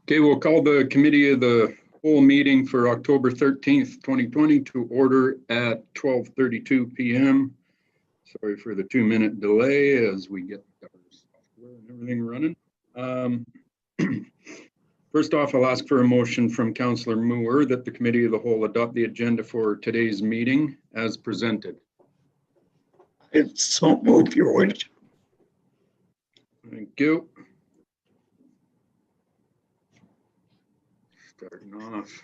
Okay, we'll call the committee of the whole meeting for October 13th, 2020 to order at 12:32 p.m. Sorry for the 2-minute delay as we get our software and everything running. First off, I'll ask for a motion from Councillor Moore that the committee of the whole adopt the agenda for today's meeting as presented. It's so moved, Your Worship. Thank you. Starting off.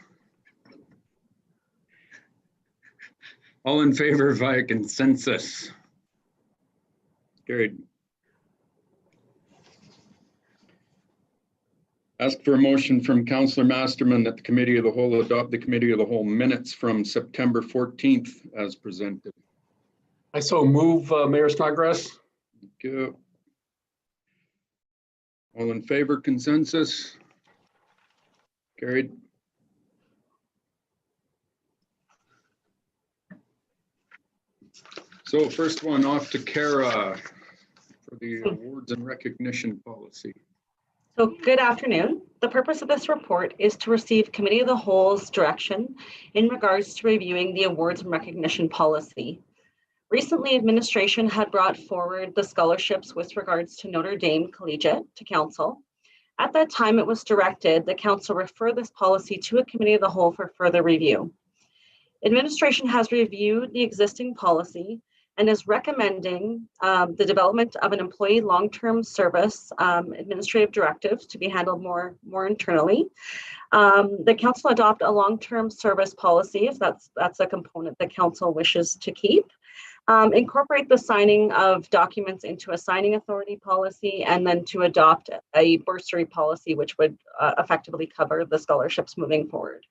All in favor via consensus? Carried. Ask for a motion from Councillor Masterman that the committee of the whole adopt the committee of the whole minutes from September 14th as presented. I so move, Mayor Snodgrass. Thank you. All in favor, consensus? Carried. So first one off to Kara for the awards and recognition policy. So good afternoon. The purpose of this report is to receive Committee of the Whole's direction in regards to reviewing the awards and recognition policy. Recently, administration had brought forward the scholarships with regards to Notre Dame Collegiate to Council. At that time, it was directed that Council refer this policy to a Committee of the Whole for further review. Administration has reviewed the existing policy and is recommending the development of an employee long-term service administrative directive to be handled more internally. The council adopt a long-term service policy if that's a component that council wishes to keep. Incorporate the signing of documents into a signing authority policy, and then to adopt a bursary policy, which would effectively cover the scholarships moving forward.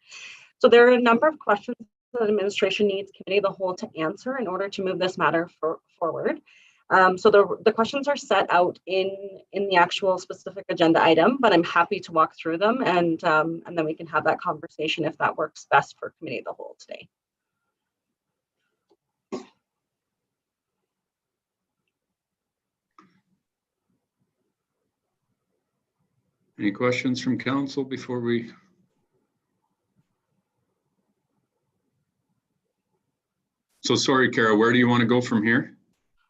So there are a number of questions that administration needs Committee of the Whole to answer in order to move this matter forward. So the questions are set out in the actual specific agenda item, but I'm happy to walk through them and then we can have that conversation if that works best for Committee of the Whole today. Any questions from council before we? So sorry, Kara, where do you want to go from here?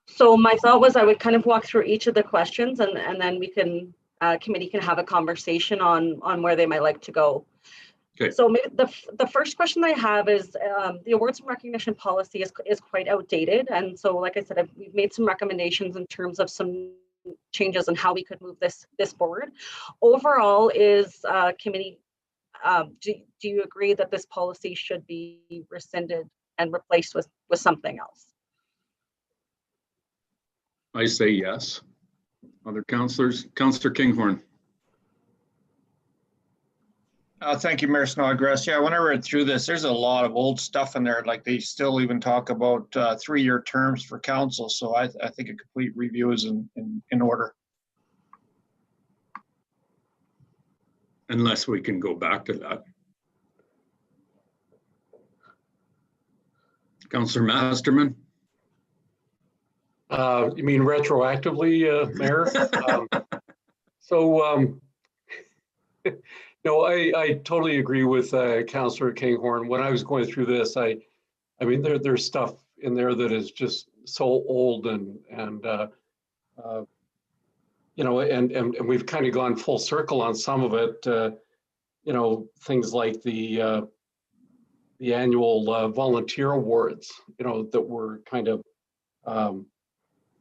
So my thought was I would kind of walk through each of the questions and then we can, committee can have a conversation on where they might like to go. Okay. So maybe the first question I have is the awards and recognition policy is quite outdated. And so like I said, we've made some recommendations in terms of some changes and how we could move this forward. Overall, is committee, do you agree that this policy should be rescinded and replaced with something else? I say yes. Other councillors? Councillor Kinghorn. Thank you, Mayor Snodgrass. Yeah, when I read through this, there's a lot of old stuff in there. Like they still even talk about 3-year terms for council. So I think a complete review is in order. Unless we can go back to that. Councillor Masterman. You mean retroactively, Mayor? No, I totally agree with Councillor Kinghorn. When I was going through this, I mean, there's stuff in there that is just so old and you know, and we've kind of gone full circle on some of it. You know, things like the annual volunteer awards, you know, that were kind of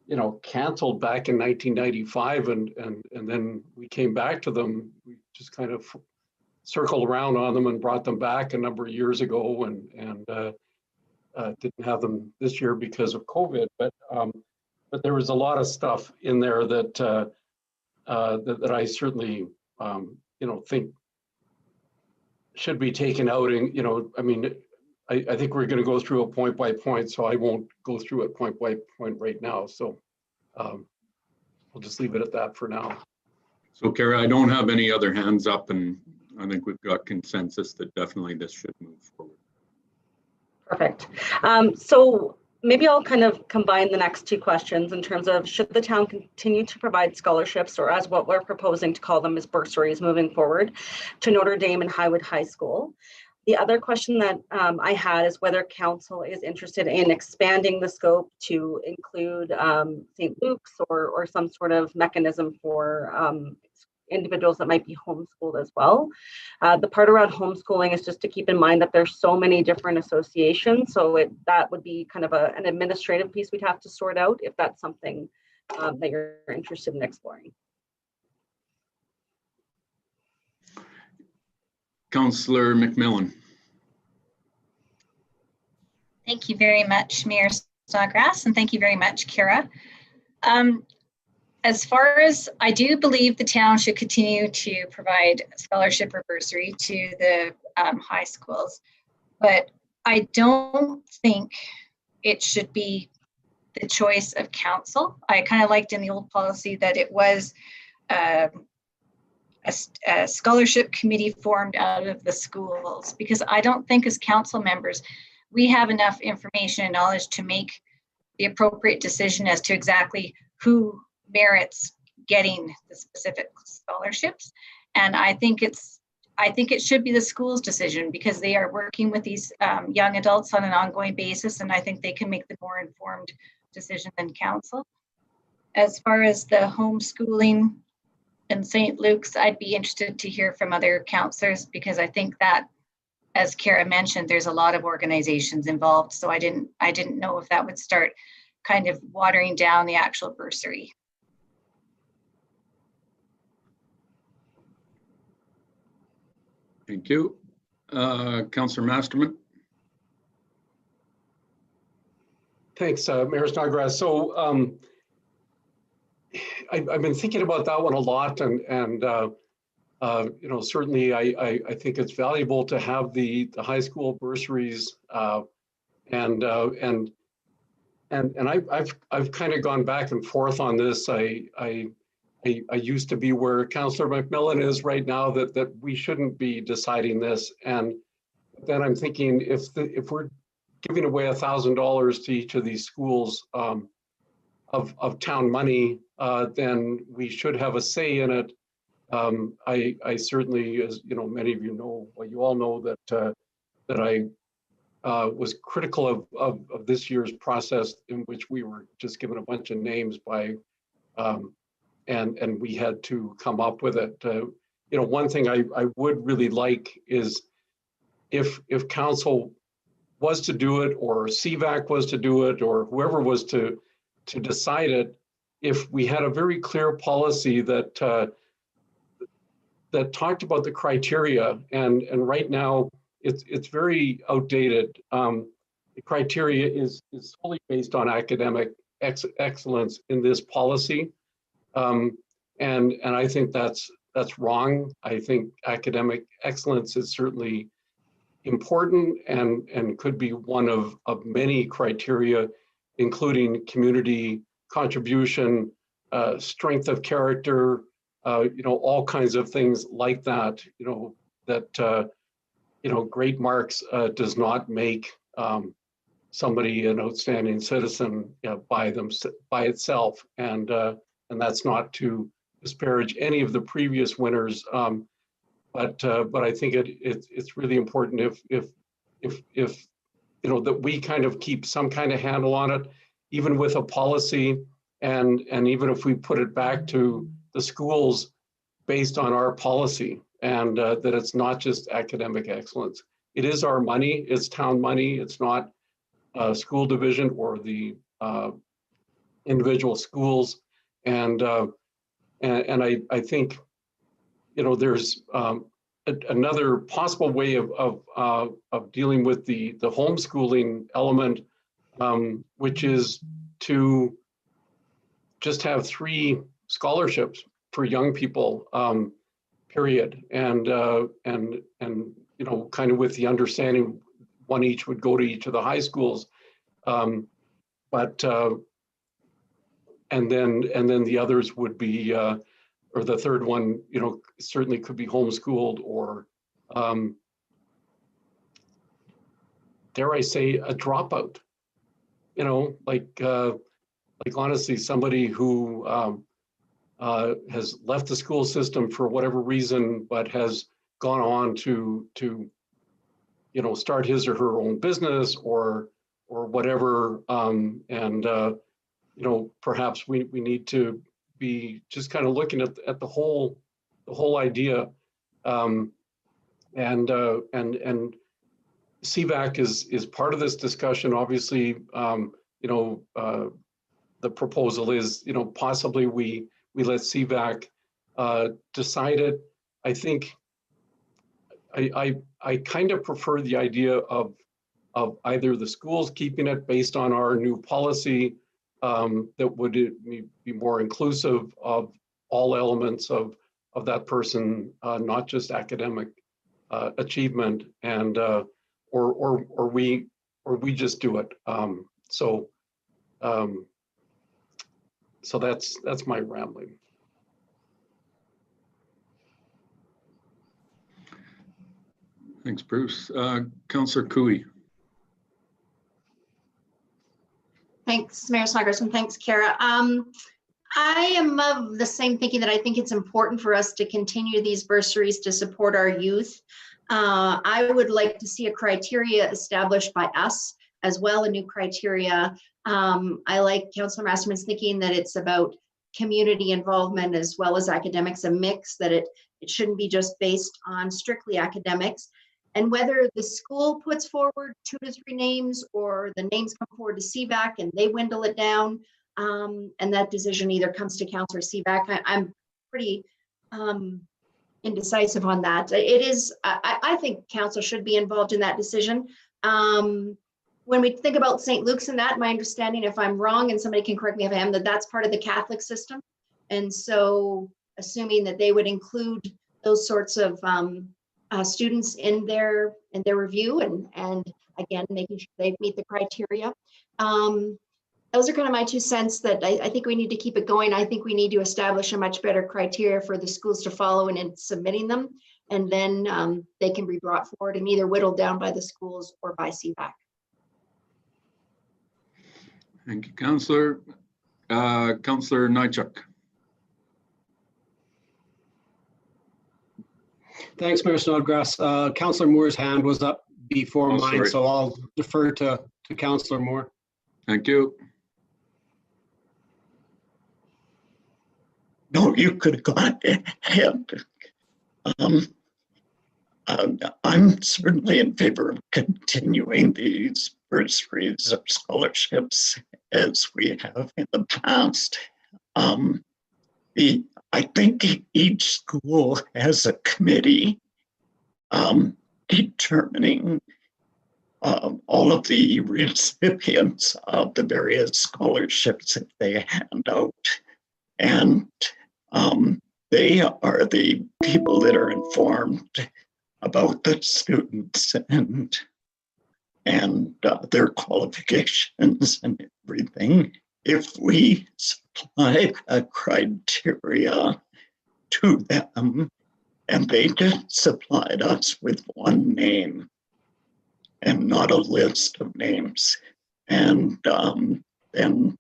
you know, canceled back in 1995, and then we came back to them. We just kind of circled around on them and brought them back a number of years ago, and didn't have them this year because of COVID. But there was a lot of stuff in there that that I certainly you know, think should be taken out. And you know, I mean, I think we're going to go through it point by point, so I won't go through it point by point right now. So we'll just leave it at that for now. So Kara, I don't have any other hands up, and I think we've got consensus that definitely this should move forward. Perfect. So maybe I'll kind of combine the next two questions in terms of should the town continue to provide scholarships, or as what we're proposing to call them as bursaries moving forward, to Notre Dame and Highwood High School. The other question that I had is whether council is interested in expanding the scope to include St. Luke's or some sort of mechanism for individuals that might be homeschooled as well. The part around homeschooling is just to keep in mind that there's so many different associations, so that would be kind of an administrative piece we'd have to sort out if that's something that you're interested in exploring. Councillor McMillan. Thank you very much, Mayor Snodgrass, and thank you very much, Kira. As far as I do believe the town should continue to provide scholarship or bursary to the high schools, but I don't think it should be the choice of council. I kind of liked in the old policy that it was a scholarship committee formed out of the schools, because I don't think as council members we have enough information and knowledge to make the appropriate decision as to exactly who merits getting the specific scholarships. And I think it should be the school's decision, because they are working with these young adults on an ongoing basis, and I think they can make the more informed decision than council. As far as the homeschooling in St. Luke's, I'd be interested to hear from other councillors, because I think that, as Kara mentioned, there's a lot of organizations involved. So I didn't know if that would start kind of watering down the actual bursary. Thank you. Councillor Masterman. Thanks, Mayor Snodgrass. So I've been thinking about that one a lot, and you know, certainly I think it's valuable to have the high school bursaries, and I've kind of gone back and forth on this. I used to be where Councillor McMillan is right now, that we shouldn't be deciding this, and then I'm thinking if we're giving away $1,000 to each of these schools of town money, then we should have a say in it. I certainly, as you know, many of you know, well, you all know that I was critical of this year's process, in which we were just given a bunch of names by, and we had to come up with it. You know, one thing I would really like is if council was to do it, or CVAC was to do it, or whoever was to decide it, if we had a very clear policy that talked about the criteria, and right now it's very outdated. The criteria is solely based on academic excellence in this policy, and I think that's wrong. I think academic excellence is certainly important and could be one of many criteria, including community contribution, strength of character, you know, all kinds of things like that. You know, that you know, great marks does not make somebody an outstanding citizen, you know, by itself, and that's not to disparage any of the previous winners. But I think it's really important if you know, that we kind of keep some kind of handle on it, even with a policy, and even if we put it back to the schools based on our policy, and that it's not just academic excellence. It is our money, it's town money, it's not school division or the individual schools, and I think, you know, there's another possible way of dealing with the homeschooling element, which is to just have 3 scholarships for young people, period, and you know, kind of with the understanding one each would go to each of the high schools, but and then the others would be, or the third one, you know, certainly could be homeschooled, or dare I say, a dropout. you know, like honestly, somebody who has left the school system for whatever reason, but has gone on to you know, start his or her own business or whatever, you know, perhaps we need to be just kind of looking at the whole idea, and CVAC is part of this discussion. Obviously, you know, the proposal is, you know, possibly we let CVAC decide it. I think I kind of prefer the idea of either the schools keeping it based on our new policy that would be more inclusive of all elements of that person, not just academic achievement, and or we just do it. So that's my rambling. Thanks, Bruce. Councillor Cooey. Thanks, Mayor Snodgrass, and thanks, Kara. I am of the same thinking that I think it's important for us to continue these bursaries to support our youth. I would like to see a criteria established by us as well, a new criteria. I like Councillor Masterman's thinking that it's about community involvement as well as academics, a mix, that it shouldn't be just based on strictly academics. And whether the school puts forward 2 to 3 names or the names come forward to CVAC and they dwindle it down, and that decision either comes to council or CVAC, I'm pretty indecisive on that. It is, I think council should be involved in that decision. When we think about St. Luke's and that, my understanding, if I'm wrong, and somebody can correct me if I am, that's part of the Catholic system. And so assuming that they would include those sorts of students in their review, and again, making sure they meet the criteria. Those are kind of my 2 cents that I think we need to keep it going. I think we need to establish a much better criteria for the schools to follow in submitting them, and then they can be brought forward and either whittled down by the schools or by CVAC. Thank you, Councillor. Councillor Nychuk. Thanks, Mayor Snodgrass. Councillor Moore's hand was up before mine, sorry. so I'll defer to Councillor Moore. Thank you. No, you could have gone ahead. I'm certainly in favor of continuing these bursaries of scholarships as we have in the past. I think each school has a committee determining all of the recipients of the various scholarships that they hand out. And they are the people that are informed about the students and their qualifications and everything. If we supply a criteria to them and they just supplied us with 1 name and not a list of names, and then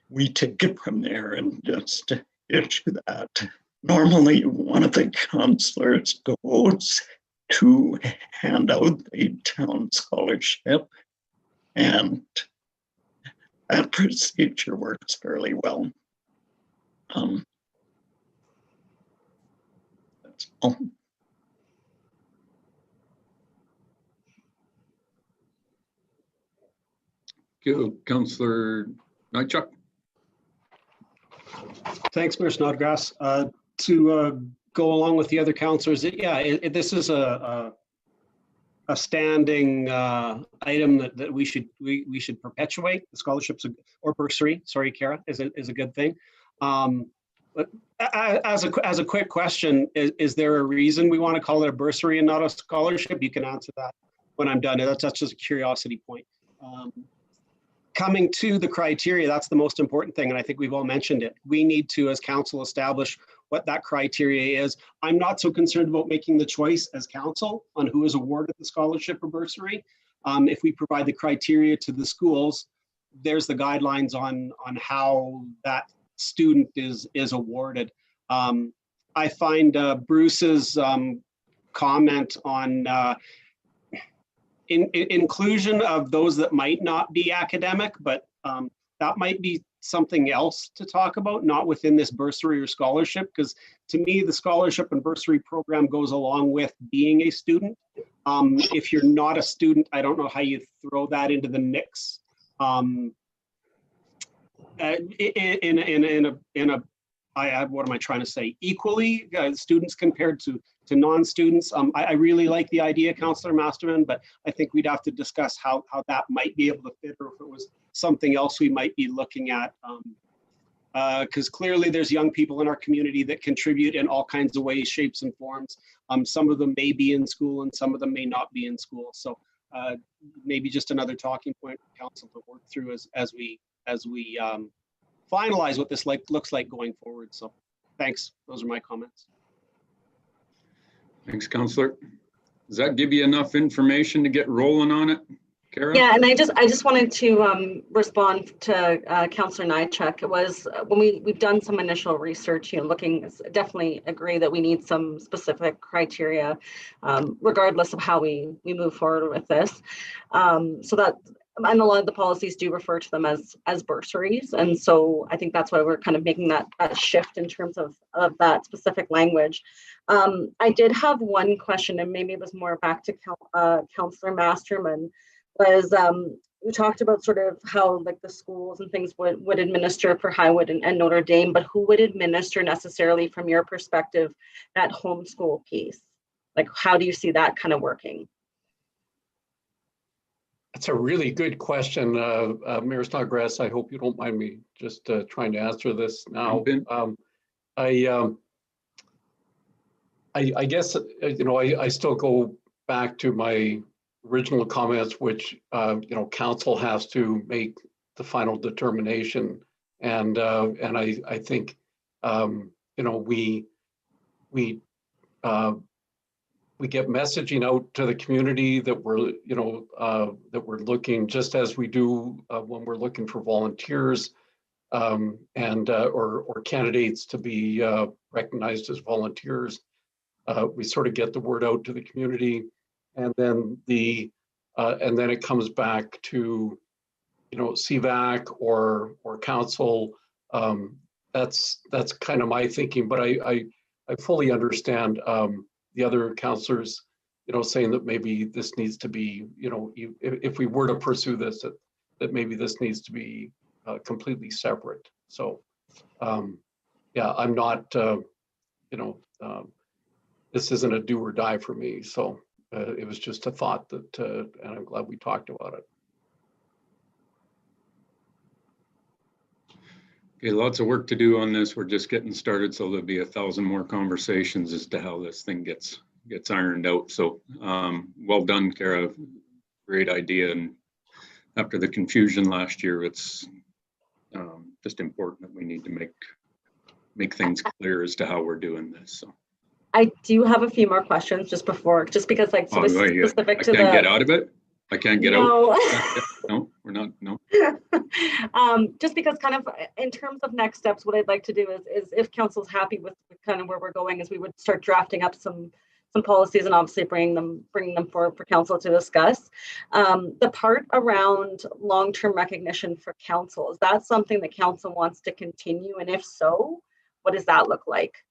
we take it from there and just issue that. Normally, one of the counselors goes to hand out the town scholarship, and that procedure works fairly well. That's all. Councillor Nychuk. Thanks, Mayor Snodgrass. To go along with the other councillors, this is a standing item that we should perpetuate. The scholarships or bursary, sorry, Kara, is a good thing. But as a quick question, is there a reason we want to call it a bursary and not a scholarship? You can answer that when I'm done. That's just a curiosity point. Coming to the criteria, that's the most important thing, and I think we've all mentioned it. We need to, as council, establish what that criteria is. I'm not so concerned about making the choice as council on who is awarded the scholarship or bursary. If we provide the criteria to the schools, there's the guidelines on how that student is awarded. I find Bruce's comment on inclusion of those that might not be academic, but that might be something else to talk about, not within this bursary or scholarship, because to me, the scholarship and bursary program goes along with being a student. If you're not a student, I don't know how you throw that into the mix. What am I trying to say? Equally, students compared to non-students. I really like the idea, Councillor Masterman, but I think we'd have to discuss how that might be able to fit, or if it was something else we might be looking at. Because clearly there's young people in our community that contribute in all kinds of ways, shapes, and forms. Some of them may be in school and some of them may not be in school. So maybe just another talking point for council to work through as we finalize what this looks like going forward. So thanks. Those are my comments. Thanks, Councillor. Does that give you enough information to get rolling on it, Kara? Yeah, and I just wanted to respond to Councillor Nychuk. It was when we've done some initial research, looking, definitely agree that we need some specific criteria, regardless of how we move forward with this. So that, and a lot of the policies do refer to them as bursaries, and so I think that's why we're kind of making that shift in terms of that specific language. I did have one question, and maybe it was more back to Councillor Masterman. Was we talked about sort of how like the schools and things would administer for Highwood and Notre Dame, but who would administer necessarily from your perspective that homeschool piece? Like, how do you see that kind of working? That's a really good question, Mayor Snodgrass. I hope you don't mind me just trying to answer this now. I guess, I still go back to my original comments, which, council has to make the final determination. And I think, we get messaging out to the community that we're, that we're looking, just as we do when we're looking for volunteers or candidates to be recognized as volunteers. We sort of get the word out to the community, and then it comes back to, CVAC or council. That's kind of my thinking, but I fully understand the other councillors, saying that maybe this needs to be, if we were to pursue this, that maybe this needs to be completely separate. So, yeah, I'm not, this isn't a do or die for me. So it was just a thought that, and I'm glad we talked about it. Okay, lots of work to do on this. We're just getting started, so there'll be 1,000 more conversations as to how this thing gets ironed out. So well done, Kara. Great idea. And after the confusion last year, it's just important that we need to make things clear as to how we're doing this. So I do have a few more questions just because like so specific to the. I can't get out of it. I can't get out. No, we're not. No. Just because kind of in terms of next steps, what I'd like to do is if council's happy with kind of where we're going, is we would start drafting up some policies and obviously bringing them forward for council to discuss. The part around long-term recognition for council, is that something that council wants to continue? And if so, what does that look like?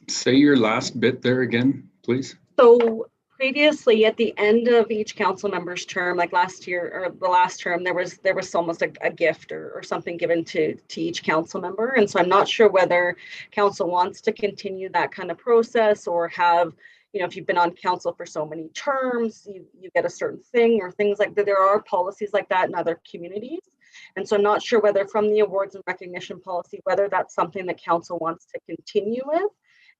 Say your last bit there again, please. So previously, at the end of each council member's term, like last year or the last term, there was almost a gift or something given to each council member. And so I'm not sure whether council wants to continue that kind of process, or have, if you've been on council for so many terms, you get a certain thing or things like that. There are policies like that in other communities. And so I'm not sure whether from the awards and recognition policy, whether that's something that council wants to continue with.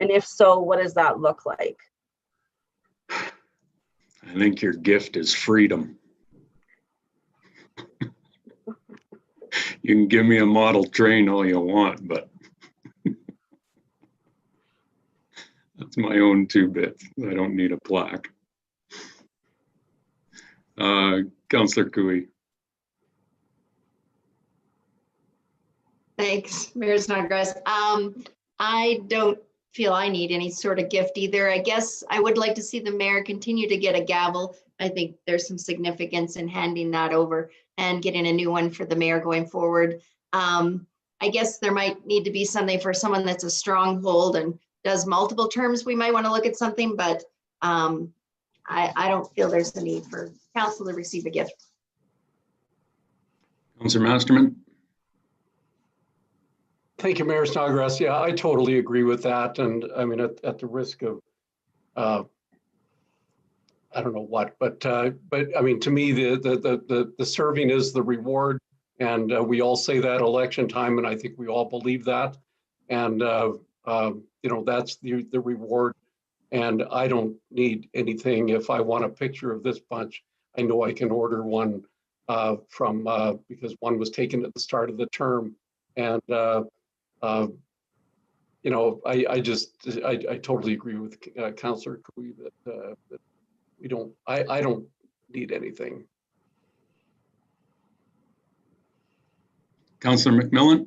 And if so, what does that look like? I think your gift is freedom. You can give me a model train all you want, but that's my own 2 bits. I don't need a plaque. Councillor Cooey. Thanks, Mayor Snodgrass. I don't feel I need any sort of gift either. I guess I would like to see the mayor continue to get a gavel. I think there's some significance in handing that over and getting a new one for the mayor going forward. I guess there might need to be something for someone that's a stronghold and does multiple terms. We might want to look at something, but I don't feel there's a need for council to receive a gift. Councillor Masterman. Thank you, Mayor Snodgrass. Yeah, I totally agree with that. And I mean, at the risk of, I don't know what, but I mean, to me, the serving is the reward. And we all say that election time, and I think we all believe that. And, that's the reward. And I don't need anything. If I want a picture of this bunch, I know I can order one because one was taken at the start of the term. And, I totally agree with Councillor Cooey that I don't need anything. Councillor McMillan.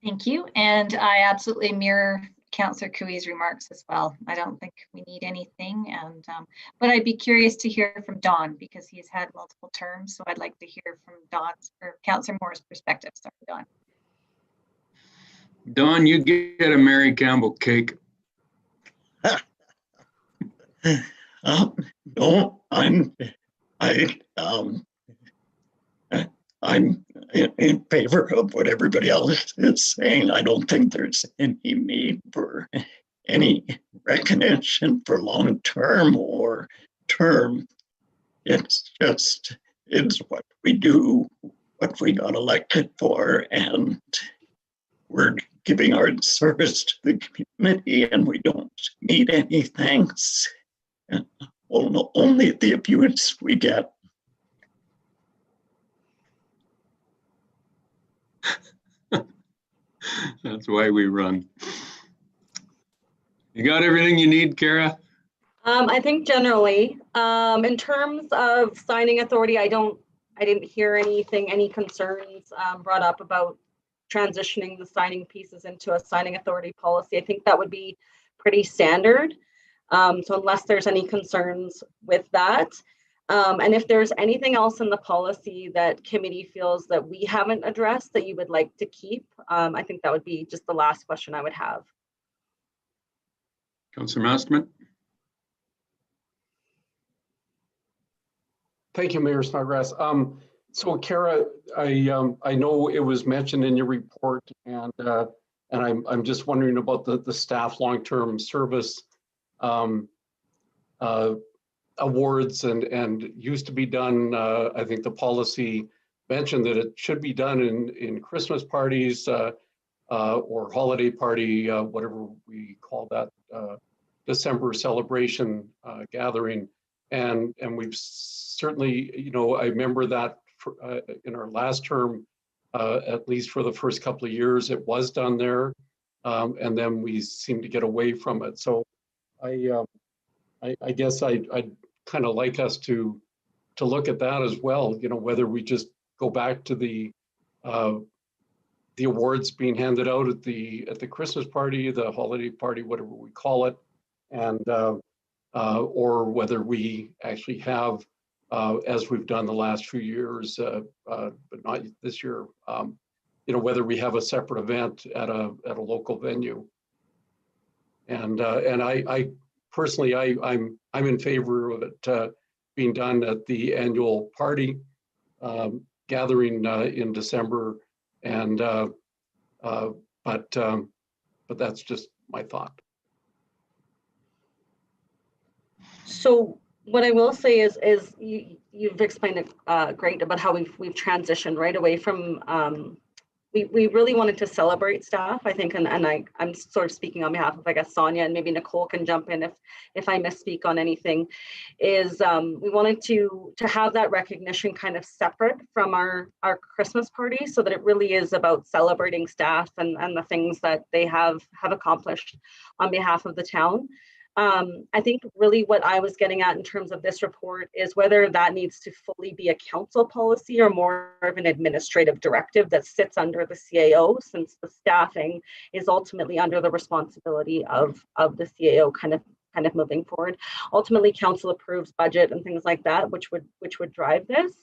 Thank you. And I absolutely mirror Councillor Cooey's remarks as well. I don't think we need anything. And but I'd be curious to hear from Don because he's had multiple terms. So I'd like to hear from Don's or Councillor Moore's perspective. Sorry, Don. Don, you get a Mary Campbell cake. No, I'm in favor of what everybody else is saying. I don't think there's any need for any recognition for long-term or term. It's what we do, what we got elected for, and we're giving our service to the community, and we don't need any thanks. Well, only the abuse we get. That's why we run. You got everything you need, Kara? I think generally, in terms of signing authority, I didn't hear any concerns brought up about transitioning the signing pieces into a signing authority policy. I think that would be pretty standard. So unless there's any concerns with that, and if there's anything else in the policy that committee feels that we haven't addressed that you would like to keep, I think that would be just the last question I would have. Councillor Masterman. Thank you, Mayor Snodgrass. So Kara, I know it was mentioned in your report, and I'm just wondering about the staff long-term service awards and used to be done. I think the policy mentioned that it should be done in Christmas parties or holiday party, whatever we call that December celebration gathering. And we've certainly, I remember that in our last term, at least for the first couple of years, it was done there. And then we seem to get away from it. So I guess I'd kind of like us to look at that as well, whether we just go back to the awards being handed out at the Christmas party, the holiday party, whatever we call it, and or whether we actually have, as we've done the last few years, but not this year, whether we have a separate event at a local venue. And I personally, I'm in favor of it being done at the annual party gathering in December, and but that's just my thought. So what I will say is you've explained it great about how we've transitioned right away from we really wanted to celebrate staff, I think, and I'm sort of speaking on behalf of, I guess, Sonia, and maybe Nicole can jump in if I misspeak on anything, is we wanted to have that recognition kind of separate from our Christmas party, so that it really is about celebrating staff and the things that they have accomplished on behalf of the town. I think really what I was getting at in terms of this report is whether that needs to fully be a council policy or more of an administrative directive that sits under the CAO, since the staffing is ultimately under the responsibility of the CAO kind of moving forward. Ultimately, council approves budget and things like that, which would drive this.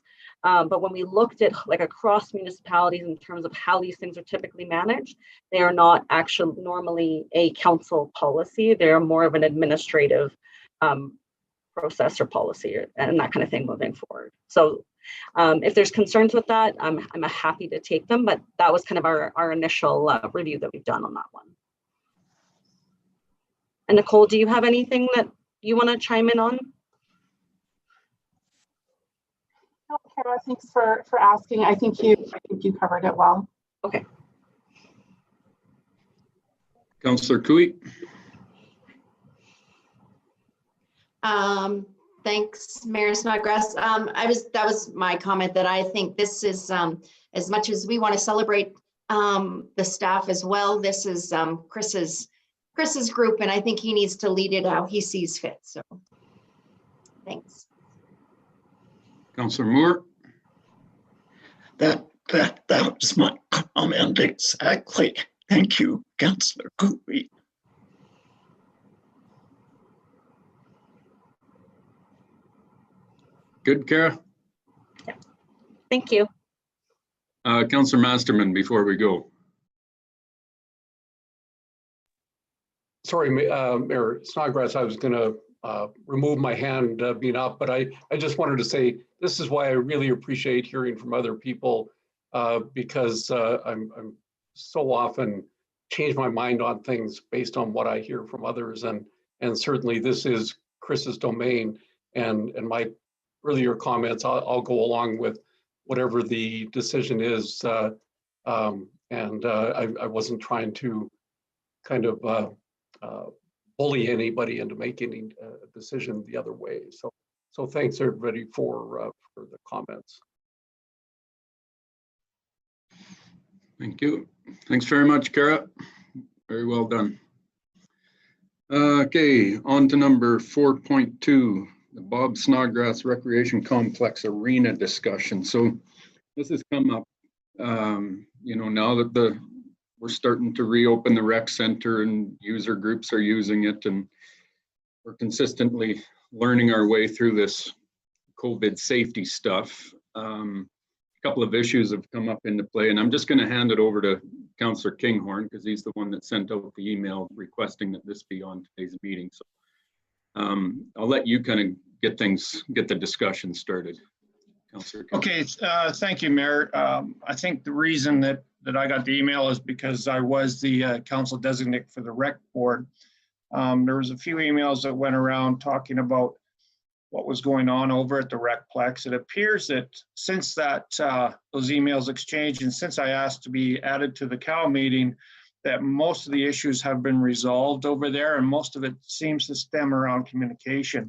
But when we looked at like across municipalities in terms of how these things are typically managed, they are not actually normally a council policy. They're more of an administrative process or policy and that kind of thing moving forward. So if there's concerns with that, I'm happy to take them, but that was kind of our initial review that we've done on that one. And Nicole, do you have anything that you want to chime in on? No, Kara, thanks for asking. I think you covered it well. Okay. Councillor Cooey. Thanks, Mayor Snodgrass. That was my comment, that I think this is, as much as we want to celebrate the staff as well, this is Chris's group, and I think he needs to lead it how he sees fit. So thanks. Councillor Moore. That was my comment exactly. Thank you, Councillor Cooey. Good, Kara? Yeah. Thank you. Councillor Masterman, before we go. Sorry, Mayor Snodgrass, I was going to remove my hand being up, but I just wanted to say this is why I really appreciate hearing from other people, because I'm so often change my mind on things based on what I hear from others, and certainly this is Chris's domain, and my earlier comments, I'll go along with whatever the decision is, and I wasn't trying to kind of bully anybody into making a decision the other way. So thanks everybody for the comments. Thank you. Thanks very much, Kara. Very well done. Okay, on to number 4.2, the Bob Snodgrass Recreation Complex Arena discussion. So this has come up, now that we're starting to reopen the rec center and user groups are using it, and we're consistently learning our way through this COVID safety stuff. A couple of issues have come up into play, and I'm just going to hand it over to Councillor Kinghorn because he's the one that sent out the email requesting that this be on today's meeting. So I'll let you kind of get the discussion started. Councillor Kinghorn. Okay, thank you, Mayor. I think the reason that I got the email is because I was the council designate for the rec board. There was a few emails that went around talking about what was going on over at the Recplex. It appears that since those emails exchanged and since I asked to be added to the CAL meeting, that most of the issues have been resolved over there, and most of it seems to stem around communication.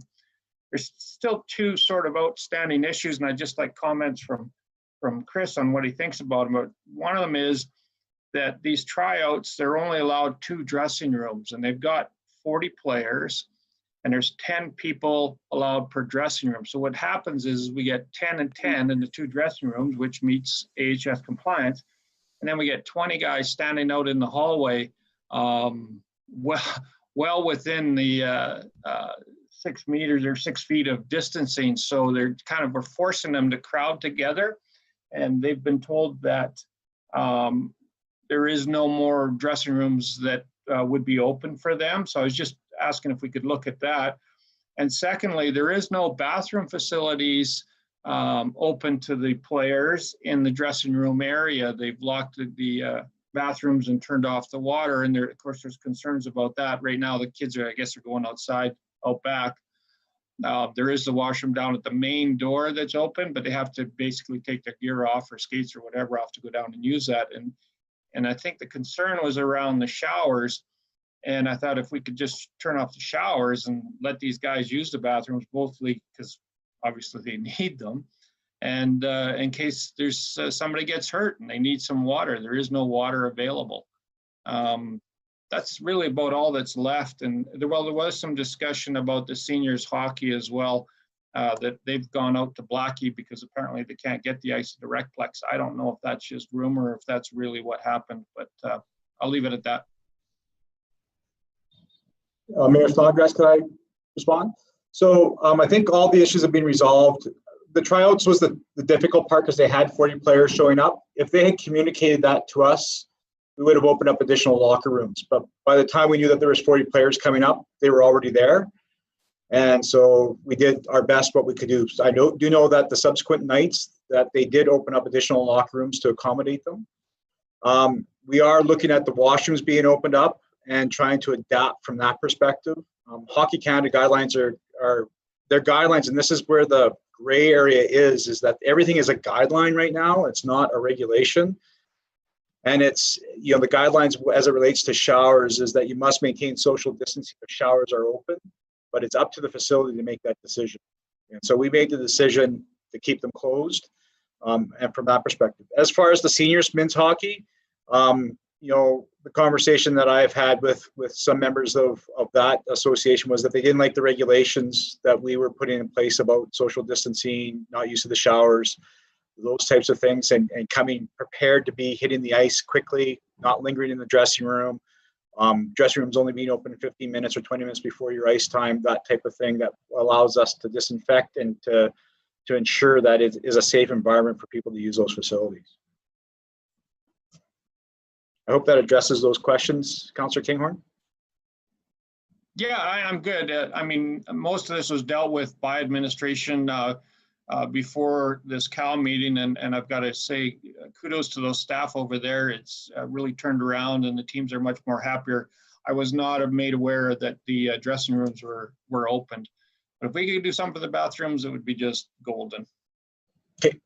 There's still two sort of outstanding issues, and I just like comments from Chris on what he thinks about them. But one of them is that these tryouts, they're only allowed 2 dressing rooms, and they've got 40 players, and there's 10 people allowed per dressing room. So what happens is we get 10 and 10 in the 2 dressing rooms, which meets AHS compliance. And then we get 20 guys standing out in the hallway, well within the 6 meters or 6 feet of distancing. So we're forcing them to crowd together. And they've been told that there is no more dressing rooms that would be open for them. So I was just asking if we could look at that. And secondly, there is no bathroom facilities open to the players in the dressing room area. They've locked the bathrooms and turned off the water. And of course, there's concerns about that. Right now, the kids are going outside, out back. There is the washroom down at the main door that's open, but they have to basically take their gear off or skates or whatever off to go down and use that. And I think the concern was around the showers. And I thought if we could just turn off the showers and let these guys use the bathrooms, mostly because obviously they need them. And in case there's somebody gets hurt and they need some water, there is no water available. that's really about all that's left. And there was some discussion about the seniors hockey as well, that they've gone out to Blackie because apparently they can't get the ice at the Recplex. I don't know if that's just rumor or if that's really what happened, but I'll leave it at that. Mayor Snodgrass, could I respond? So I think all the issues have been resolved. The tryouts was the difficult part because they had 40 players showing up. If they had communicated that to us, we would have opened up additional locker rooms. But by the time we knew that there was 40 players coming up, they were already there. And so we did our best what we could do. So I do know that the subsequent nights that they did open up additional locker rooms to accommodate them. We are looking at the washrooms being opened up and trying to adapt from that perspective. Hockey Canada guidelines are their guidelines, and this is where the gray area is that everything is a guideline right now. It's not a regulation. And it's, you know, the guidelines as it relates to showers is that you must maintain social distancing if showers are open, but it's up to the facility to make that decision. And so we made the decision to keep them closed. And from that perspective, as far as the seniors men's hockey, you know, the conversation that I've had with some members of that association was that they didn't like the regulations that we were putting in place about social distancing, not use of the showers, those types of things, and coming prepared to be hitting the ice quickly, not lingering in the dressing room. Dressing rooms only being open 15 minutes or 20 minutes before your ice time, that type of thing that allows us to disinfect and to ensure that it is a safe environment for people to use those facilities. I hope that addresses those questions, Councillor Kinghorn. Yeah, I'm good. I mean, most of this was dealt with by administration before this CAL meeting, and I've got to say kudos to those staff over there. It's really turned around and the teams are much more happier. I was not made aware that the dressing rooms were opened. But if we could do something for the bathrooms, it would be just golden. Okay.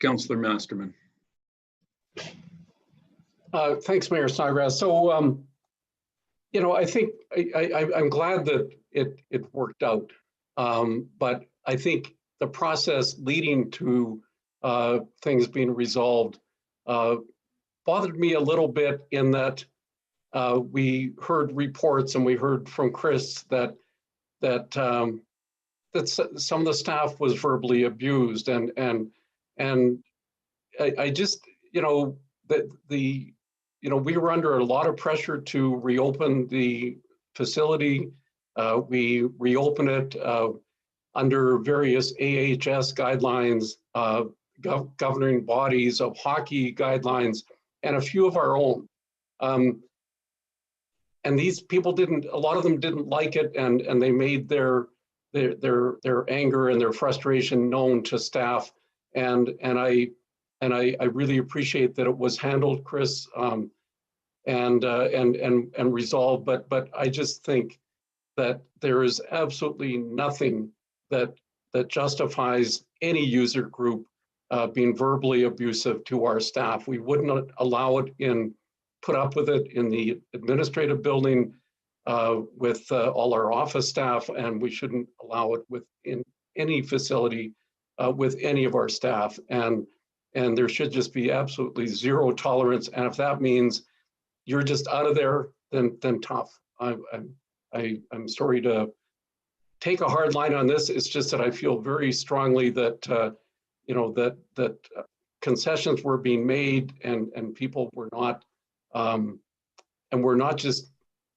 Councillor Masterman. Thanks, Mayor Snodgrass. So, you know, I think I'm glad that it worked out. But I think the process leading to things being resolved bothered me a little bit in that we heard reports and we heard from Chris that some of the staff was verbally abused, and I just, you know, we were under a lot of pressure to reopen the facility. We reopened it under various AHS guidelines, governing bodies of hockey guidelines, and a few of our own. And these people a lot of them didn't like it, and they made their anger and their frustration known to staff. And I really appreciate that it was handled, Chris, and resolved. But I just think that there is absolutely nothing that justifies any user group being verbally abusive to our staff. We wouldn't allow it put up with it in the administrative building with all our office staff, and we shouldn't allow it in any facility with any of our staff. And there should just be absolutely zero tolerance. And if that means you're just out of there, then tough. I'm sorry to take a hard line on this. It's just that I feel very strongly that you know, that concessions were being made, and people were not, and we're not just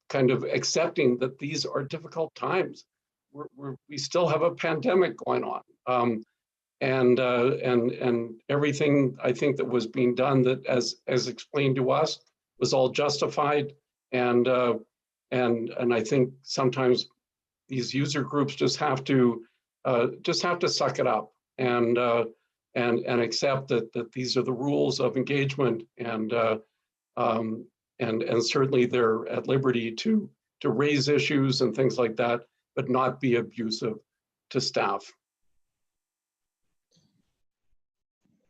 kind of accepting that these are difficult times. We still have a pandemic going on, and everything I think that was being done, that as explained to us, was all justified, and I think sometimes these user groups just have to suck it up and accept that these are the rules of engagement, and certainly they're at liberty to raise issues and things like that, but not be abusive to staff.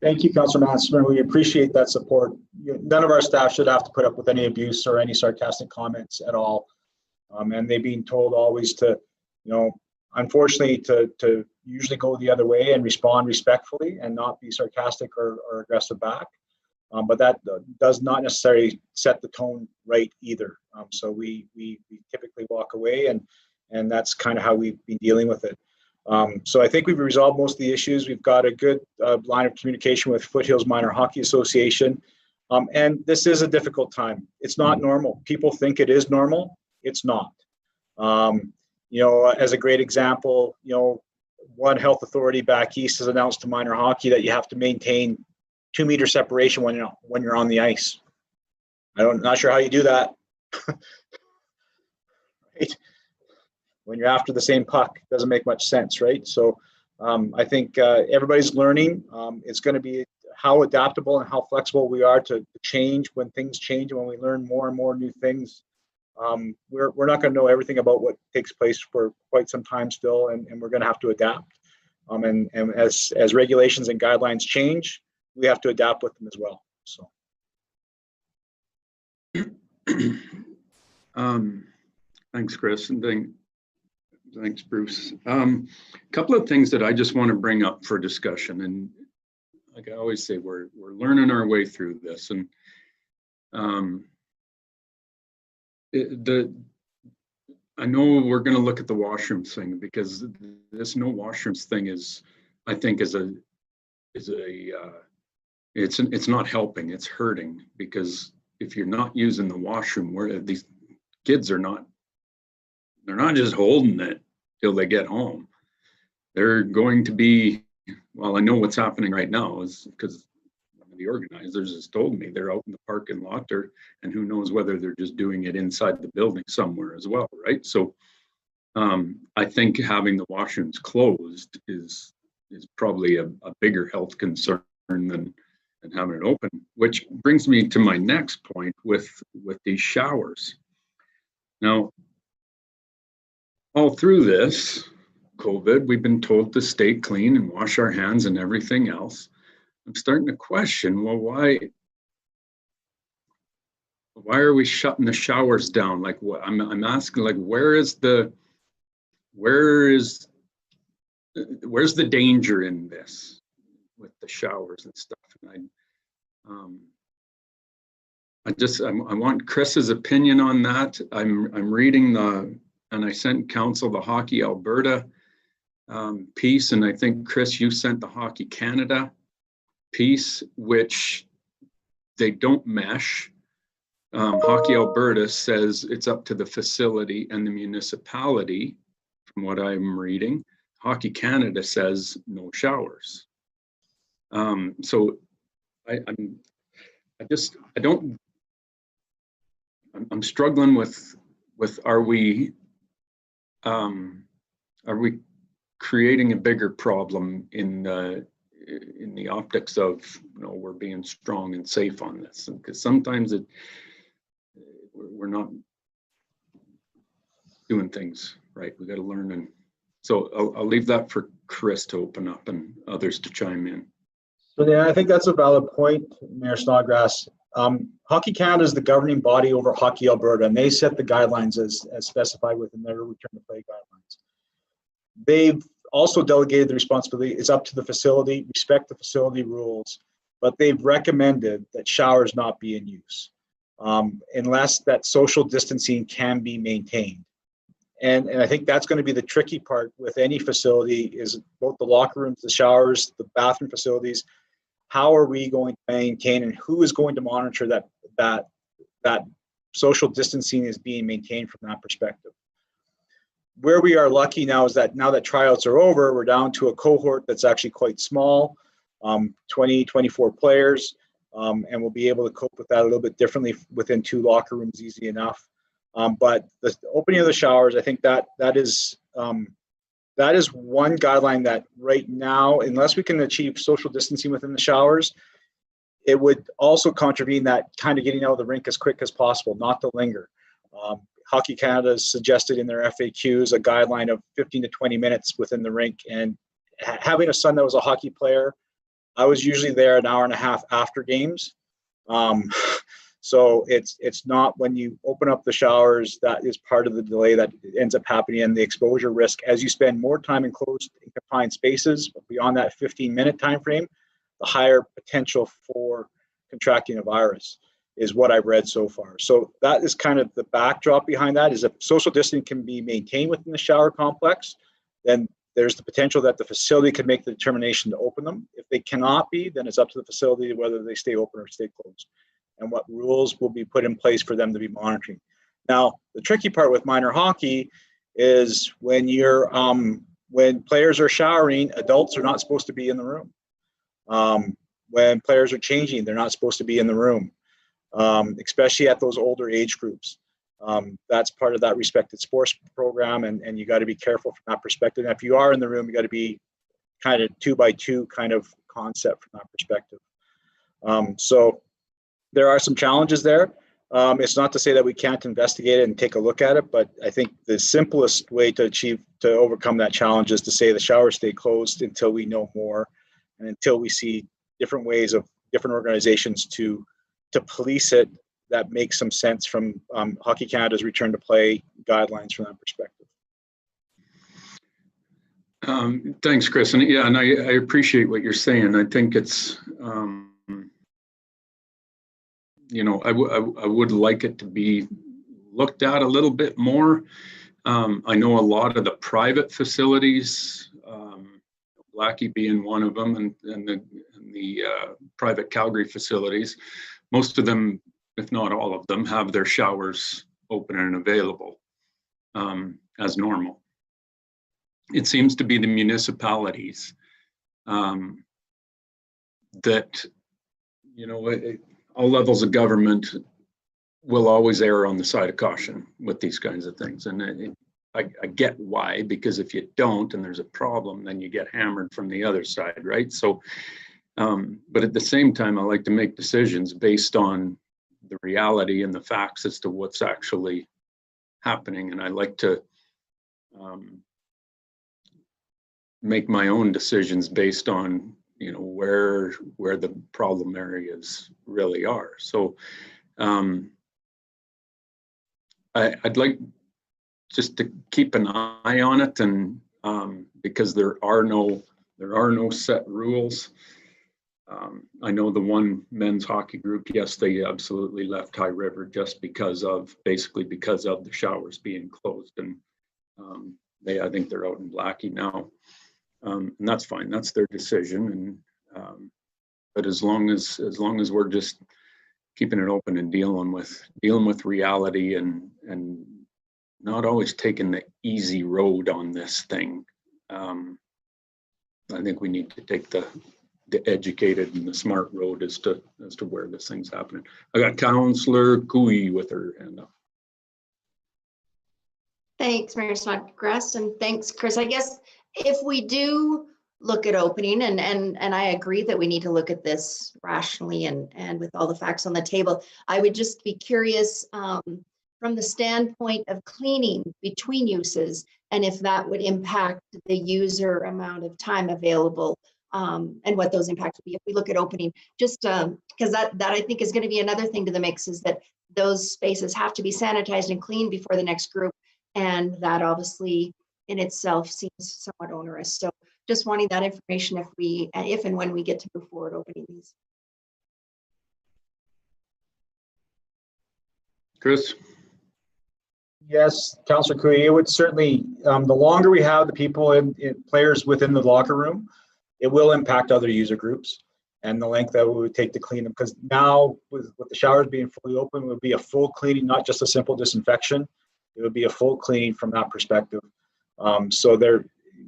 Thank you, Councillor Masterman. We appreciate that support. None of our staff should have to put up with any abuse or any sarcastic comments at all. And they've been told always to, you know, unfortunately, to usually go the other way and respond respectfully and not be sarcastic or aggressive back. But that does not necessarily set the tone right either. So we typically walk away, and that's kind of how we've been dealing with it. So I think we've resolved most of the issues. We've got a good line of communication with Foothills Minor Hockey Association. And this is a difficult time. It's not normal. People think it is normal. It's not. You know, as a great example, you know, one health authority back east has announced to minor hockey that you have to maintain 2-meter separation when you're on the ice. I'm not sure how you do that. Right? When you're after the same puck, it doesn't make much sense, right? So I think everybody's learning. It's going to be how adaptable and how flexible we are to change when things change, and when we learn more and more new things. We're not going to know everything about what takes place for quite some time still, and we're going to have to adapt. And as regulations and guidelines change, we have to adapt with them as well. So. Thanks, Chris, and thanks, Bruce. A couple of things that I just want to bring up for discussion, and like I always say, we're learning our way through this, and I know we're going to look at the washrooms thing, because this no washrooms thing is, I think, it's not helping, it's hurting, because if you're not using the washroom, where these kids they're not just holding it till they get home. They're going to be, well, I know what's happening right now is because the organizers has told me they're out in the parking lot, and who knows whether they're just doing it inside the building somewhere as well, right? So I think having the washrooms closed is probably a bigger health concern than having it open, which brings me to my next point with these showers. Now, all through this COVID, we've been told to stay clean and wash our hands and everything else. I'm starting to question, well, why are we shutting the showers down? Like, what I'm asking, like, where's the danger in this with the showers and stuff? And I want Chris's opinion on that. I'm reading and I sent council the Hockey Alberta piece, and I think, Chris, you sent the Hockey Canada piece, which they don't mesh. Hockey Alberta says it's up to the facility and the municipality, from what I'm reading. Hockey Canada says no showers. So I'm struggling with are we creating a bigger problem in the optics of, we're being strong and safe on this? Because sometimes we're not doing things right. We got to learn. And so I'll leave that for Chris to open up and others to chime in. So yeah, I think that's a valid point, Mayor Snodgrass. Hockey Canada is the governing body over Hockey Alberta, and they set the guidelines as specified within their return to play guidelines. They've also delegated the responsibility. It's up to the facility, respect the facility rules, but they've recommended that showers not be in use unless that social distancing can be maintained. And I think that's going to be the tricky part with any facility, is both the locker rooms, the showers, the bathroom facilities. How are we going to maintain, and who is going to monitor that social distancing is being maintained from that perspective? Where we are lucky now is that now that tryouts are over, we're down to a cohort that's actually quite small, 20, 24 players, and we'll be able to cope with that a little bit differently within 2 locker rooms, easy enough. But the opening of the showers, I think that is one guideline that right now, unless we can achieve social distancing within the showers, it would also contravene that kind of getting out of the rink as quick as possible, not to linger. Hockey Canada has suggested in their FAQs a guideline of 15 to 20 minutes within the rink. And having a son that was a hockey player, I was usually there an hour and a half after games. So it's not when you open up the showers that is part of the delay that ends up happening, and the exposure risk as you spend more time in closed and confined spaces beyond that 15-minute time frame, the higher potential for contracting a virus, is what I've read so far. So that is kind of the backdrop behind that, is if social distancing can be maintained within the shower complex, then there's the potential that the facility could make the determination to open them. If they cannot be, then it's up to the facility whether they stay open or stay closed, and what rules will be put in place for them to be monitoring. Now, the tricky part with minor hockey is when when players are showering, adults are not supposed to be in the room. When players are changing, they're not supposed to be in the room, especially at those older age groups. That's part of that respected sports program, and you got to be careful from that perspective. And if you are in the room, you got to be kind of 2x2 kind of concept from that perspective. So there are some challenges there. It's not to say that we can't investigate it and take a look at it, but I think the simplest way to overcome that challenge is to say the showers stay closed until we know more, and until we see different ways of different organizations to police it that makes some sense from Hockey Canada's return to play guidelines from that perspective. Thanks, Chris. And yeah, and I appreciate what you're saying. I think it's, I would like it to be looked at a little bit more. I know a lot of the private facilities, Blackie being one of them, and the private Calgary facilities, most of them, if not all of them, have their showers open and available as normal. It seems to be the municipalities that, all levels of government will always err on the side of caution with these kinds of things. And I get why, because if you don't and there's a problem, then you get hammered from the other side, right? So, but at the same time, I like to make decisions based on the reality and the facts as to what's actually happening. And I like to make my own decisions based on where the problem areas really are. So I'd like just to keep an eye on it, and because there are no set rules. I know the one men's hockey group, yes, they absolutely left High River just basically because of the showers being closed, and I think they're out in Blackie now. And that's fine. That's their decision. And but as long as we're just keeping it open and dealing with reality and not always taking the easy road on this thing, I think we need to take the educated and the smart road as to where this thing's happening. I got Councillor Cooey with her hand up. Thanks, Mayor Snodgrass, and thanks, Chris. I guess if we do look at opening, and I agree that we need to look at this rationally and with all the facts on the table, I would just be curious from the standpoint of cleaning between uses, and if that would impact the user amount of time available, and what those impacts would be if we look at opening. Just because that I think is going to be another thing to the mix, is that those spaces have to be sanitized and cleaned before the next group, and that obviously in itself seems somewhat onerous. So just wanting that information if and when we get to move forward opening these. Chris? Yes, Councillor Cooey, it would certainly, the longer we have the people in players within the locker room, it will impact other user groups and the length that it would take to clean them. Because now with the showers being fully open, it would be a full cleaning, not just a simple disinfection. It would be a full cleaning from that perspective. So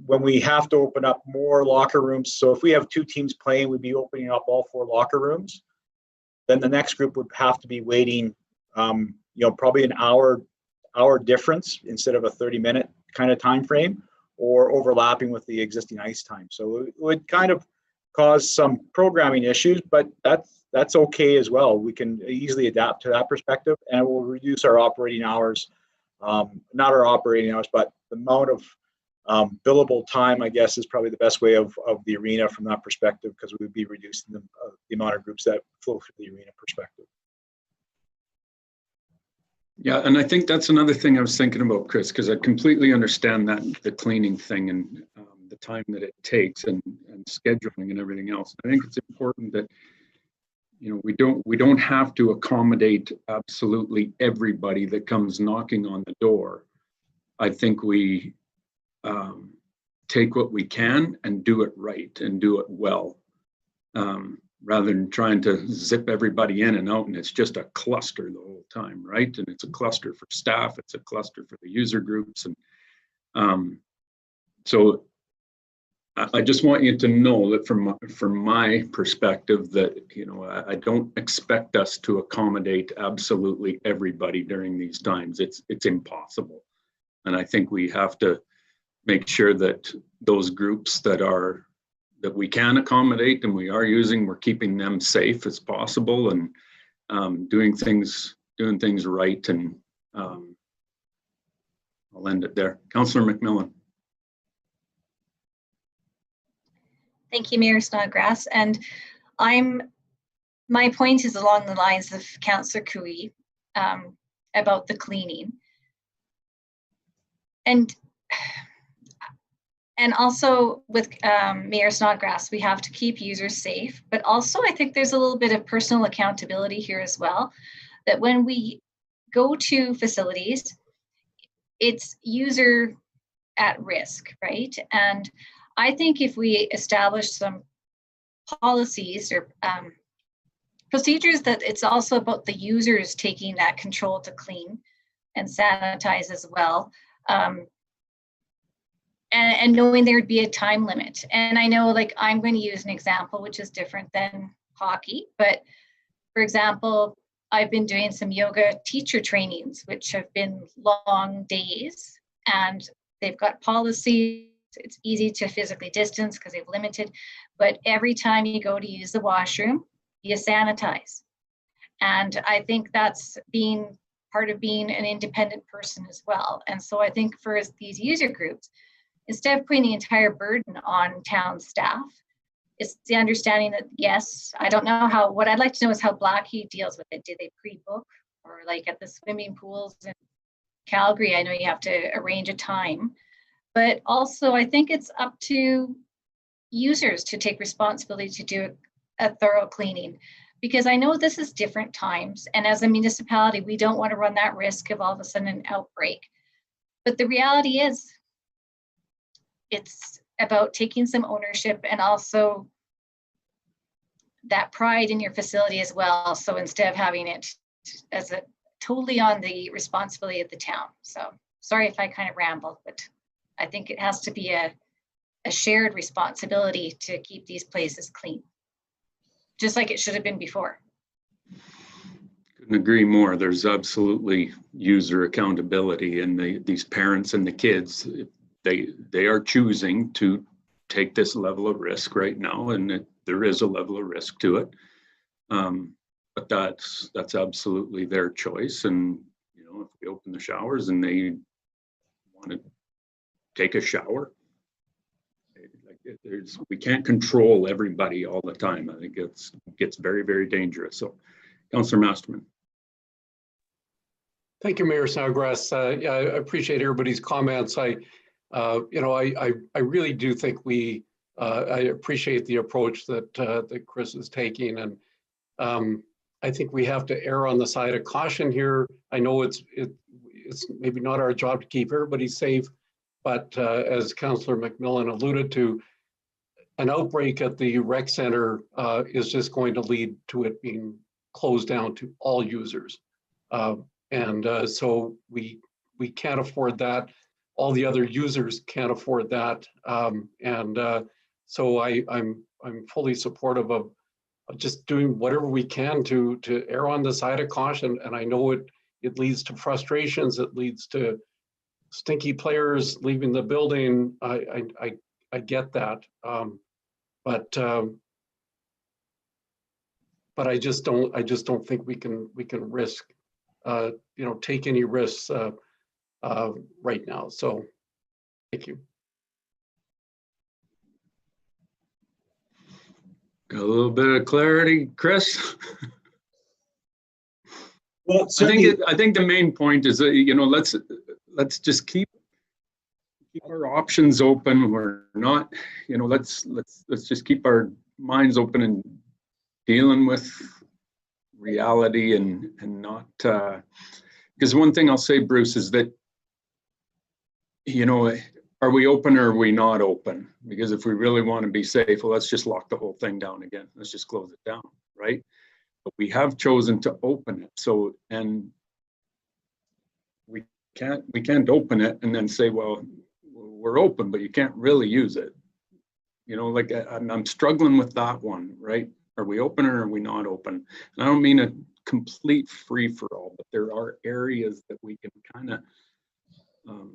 when we have to open up more locker rooms, so if we have two teams playing, we'd be opening up all 4 locker rooms. Then the next group would have to be waiting, probably an hour difference instead of a 30-minute kind of time frame, or overlapping with the existing ice time. So it would kind of cause some programming issues, but that's okay as well. We can easily adapt to that perspective, and it will reduce our operating hours. Not our operating hours, but the amount of billable time, I guess, is probably the best way of the arena from that perspective, because we would be reducing the amount of groups that flow through the arena perspective. Yeah, and I think that's another thing I was thinking about, Chris, because I completely understand that the cleaning thing and the time that it takes and scheduling and everything else. I think it's important that we don't have to accommodate absolutely everybody that comes knocking on the door. I think we take what we can and do it right and do it well, rather than trying to zip everybody in and out and it's just a cluster the whole time, right? And it's a cluster for staff, it's a cluster for the user groups. And so I just want you to know that from my perspective that, I don't expect us to accommodate absolutely everybody during these times. It's impossible. And I think we have to make sure that those groups that we can accommodate and we are using, we're keeping them safe as possible and doing things right. And I'll end it there. Councillor McMillan. Thank you, Mayor Snodgrass. And my point is along the lines of Councillor Cooey about the cleaning. And also with Mayor Snodgrass, we have to keep users safe, but also I think there's a little bit of personal accountability here as well, that when we go to facilities, it's user at risk, right? And I think if we establish some policies or procedures that it's also about the users taking that control to clean and sanitize as well, and knowing there'd be a time limit. And I know, like, I'm going to use an example which is different than hockey, but for example, I've been doing some yoga teacher trainings, which have been long days, and they've got policies. It's easy to physically distance because they've limited, but every time you go to use the washroom, you sanitize. And I think that's being part of being an independent person as well. And so I think for these user groups, instead of putting the entire burden on town staff, it's the understanding that, yes, I don't know what I'd like to know is how Blackie deals with it. Do they pre-book, or like at the swimming pools in Calgary, I know you have to arrange a time. But also, I think it's up to users to take responsibility to do a thorough cleaning, because I know this is different times. And as a municipality, we don't want to run that risk of all of a sudden an outbreak. But the reality is, it's about taking some ownership and also that pride in your facility as well. So instead of having it as a totally on the responsibility of the town. So sorry if I kind of rambled, but I think it has to be a shared responsibility to keep these places clean, just like it should have been before. Couldn't agree more. There's absolutely user accountability, and these parents and the kids, they are choosing to take this level of risk right now, and there is a level of risk to it. But that's absolutely their choice. And if we open the showers and they want to take a shower, we can't control everybody all the time. I think it gets very, very dangerous. So, Councillor Masterman. Thank you, Mayor Snodgrass. Yeah, I appreciate everybody's comments. I really do think I appreciate the approach that Chris is taking, and I think we have to err on the side of caution here. I know it's maybe not our job to keep everybody safe, but as Councillor McMillan alluded to, an outbreak at the rec center is just going to lead to it being closed down to all users. So we can't afford that. All the other users can't afford that. So I'm fully supportive of just doing whatever we can to err on the side of caution. And I know it leads to frustrations, it leads to stinky players leaving the building. I get that. But I just don't think we can risk take any risks right now. So thank you. Got a little bit of clarity, Chris? Well, I think the main point is that let's just keep our options open. We're not, let's just keep our minds open and dealing with reality and not, because one thing I'll say, Bruce, is that, you know, are we open or are we not open? Because if we really want to be safe, well, let's just lock the whole thing down again. Let's just close it down, right? But we have chosen to open it. So, and we can't open it and then say, well, we're open, but you can't really use it. You know, like I'm struggling with that one, right? Are we open or are we not open? And I don't mean a complete free for all, but there are areas that we can kind of, you know.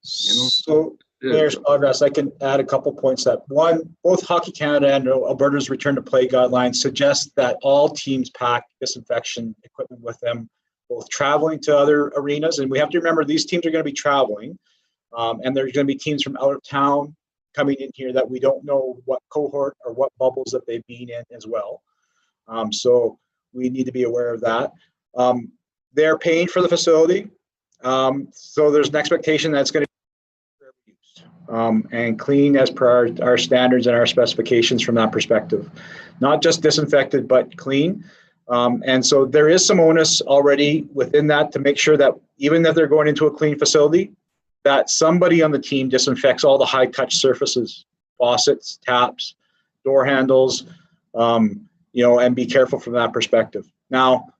So, Mayor Snodgrass, I can add a couple points. That one, both Hockey Canada and Alberta's return to play guidelines suggest that all teams pack disinfection equipment with them, both traveling to other arenas. And we have to remember these teams are going to be traveling, and there's going to be teams from out of town coming in here that we don't know what cohort or what bubbles that they've been in as well. So we need to be aware of that. They're paying for the facility. So there's an expectation that's going to and clean as per our standards and our specifications from that perspective. Not just disinfected, but clean. And so there is some onus already within that to make sure that even if they're going into a clean facility, that somebody on the team disinfects all the high touch surfaces, faucets, taps, door handles, you know, and be careful from that perspective. Now,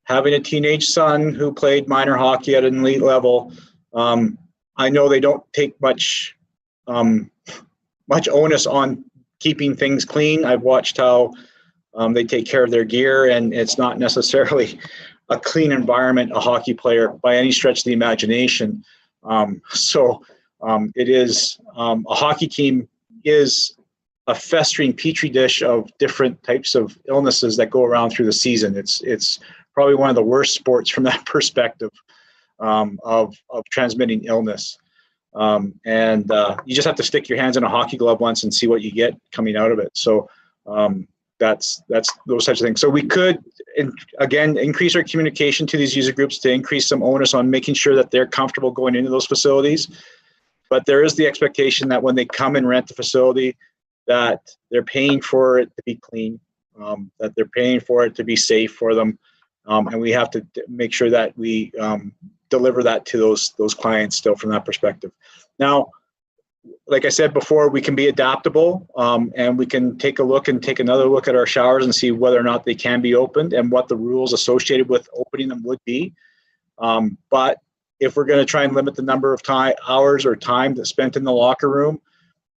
having a teenage son who played minor hockey at an elite level, I know they don't take much onus on keeping things clean. I've watched how they take care of their gear, and it's not necessarily a clean environment, a hockey player by any stretch of the imagination. So it is, a hockey team is a festering petri dish of different types of illnesses that go around through the season. It's probably one of the worst sports from that perspective of transmitting illness. And you just have to stick your hands in a hockey glove once and see what you get coming out of it. So that's those types of things. So we could, again, increase our communication to these user groups to increase some onus on making sure that they're comfortable going into those facilities. But there is the expectation that when they come and rent the facility, that they're paying for it to be clean, that they're paying for it to be safe for them. And we have to make sure that we deliver that to those clients still from that perspective. Now, like I said before, we can be adaptable, and we can take another look at our showers and see whether or not they can be opened and what the rules associated with opening them would be. But if we're going to try and limit the number of hours or time that's spent in the locker room,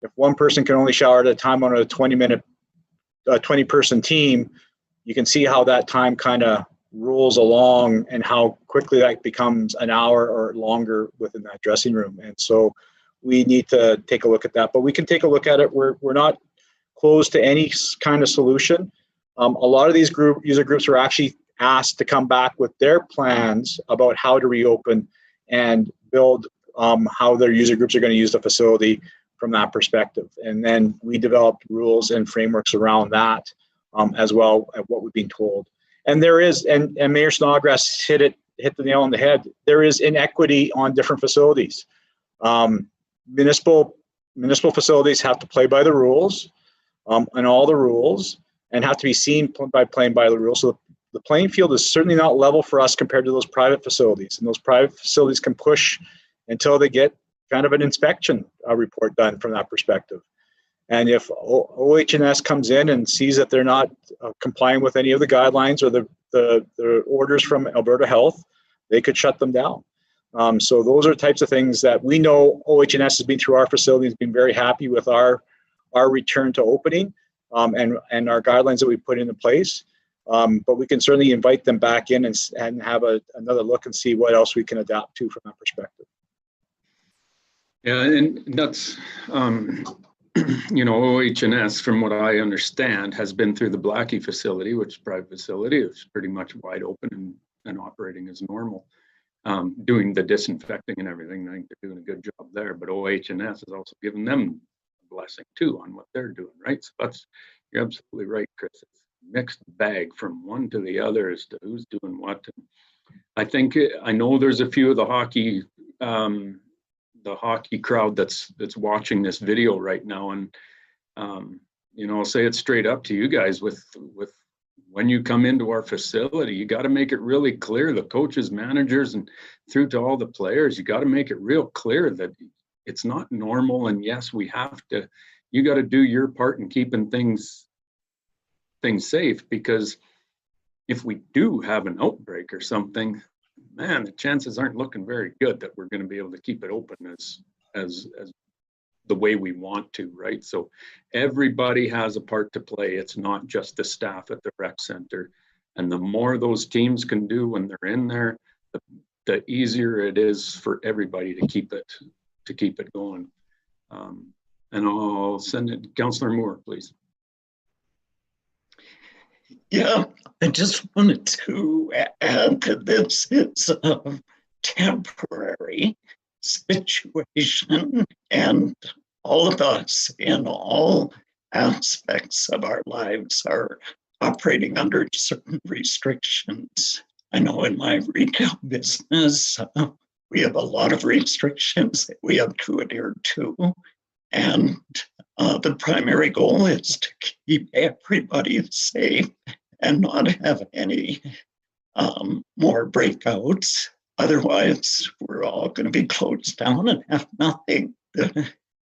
if one person can only shower at a time on a 20-person team, you can see how that time kind of rolls along and how quickly that becomes an hour or longer within that dressing room. And so we need to take a look at that, but we can take a look at it. We're not closed to any kind of solution. A lot of these user groups are actually asked to come back with their plans about how to reopen and build how their user groups are going to use the facility from that perspective. And then we developed rules and frameworks around that as well at what we've been told. And there is, and Mayor Snodgrass hit the nail on the head, there is inequity on different facilities. Municipal facilities have to play by the rules and all the rules and have to be seen by playing by the rules. So the playing field is certainly not level for us compared to those private facilities. And those private facilities can push until they get kind of an inspection report done from that perspective. And if OH&S comes in and sees that they're not complying with any of the guidelines or the orders from Alberta Health, they could shut them down. So those are types of things that we know OH&S has been through our facilities, been very happy with our return to opening and our guidelines that we put into place. But we can certainly invite them back in and have another look and see what else we can adapt to from that perspective. Yeah, and that's, you know, OH&S, from what I understand, has been through the Blackie facility, which is a private facility. It's pretty much wide open and operating as normal, doing the disinfecting and everything. I think they're doing a good job there, but OH&S has also given them a blessing too on what they're doing, right? So you're absolutely right, Chris. It's a mixed bag from one to the other as to who's doing what. And I know there's a few of the hockey crowd that's watching this video right now, and you know, I'll say it straight up to you guys, with when you come into our facility, you got to make it really clear, the coaches, managers, and through to all the players, you got to make it real clear that it's not normal. And yes, we have to, you got to do your part in keeping things safe, because if we do have an outbreak or something, man, the chances aren't looking very good that we're going to be able to keep it open as the way we want to, right? So everybody has a part to play. It's not just the staff at the rec center. And the more those teams can do when they're in there, the easier it is for everybody to keep it going. And I'll send it to Councillor Moore, please. Yeah, I just wanted to add that this is a temporary situation, and all of us in all aspects of our lives are operating under certain restrictions. I know in my retail business, we have a lot of restrictions that we have to adhere to. And the primary goal is to keep everybody safe and not have any more breakouts. Otherwise, we're all going to be closed down and have nothing. The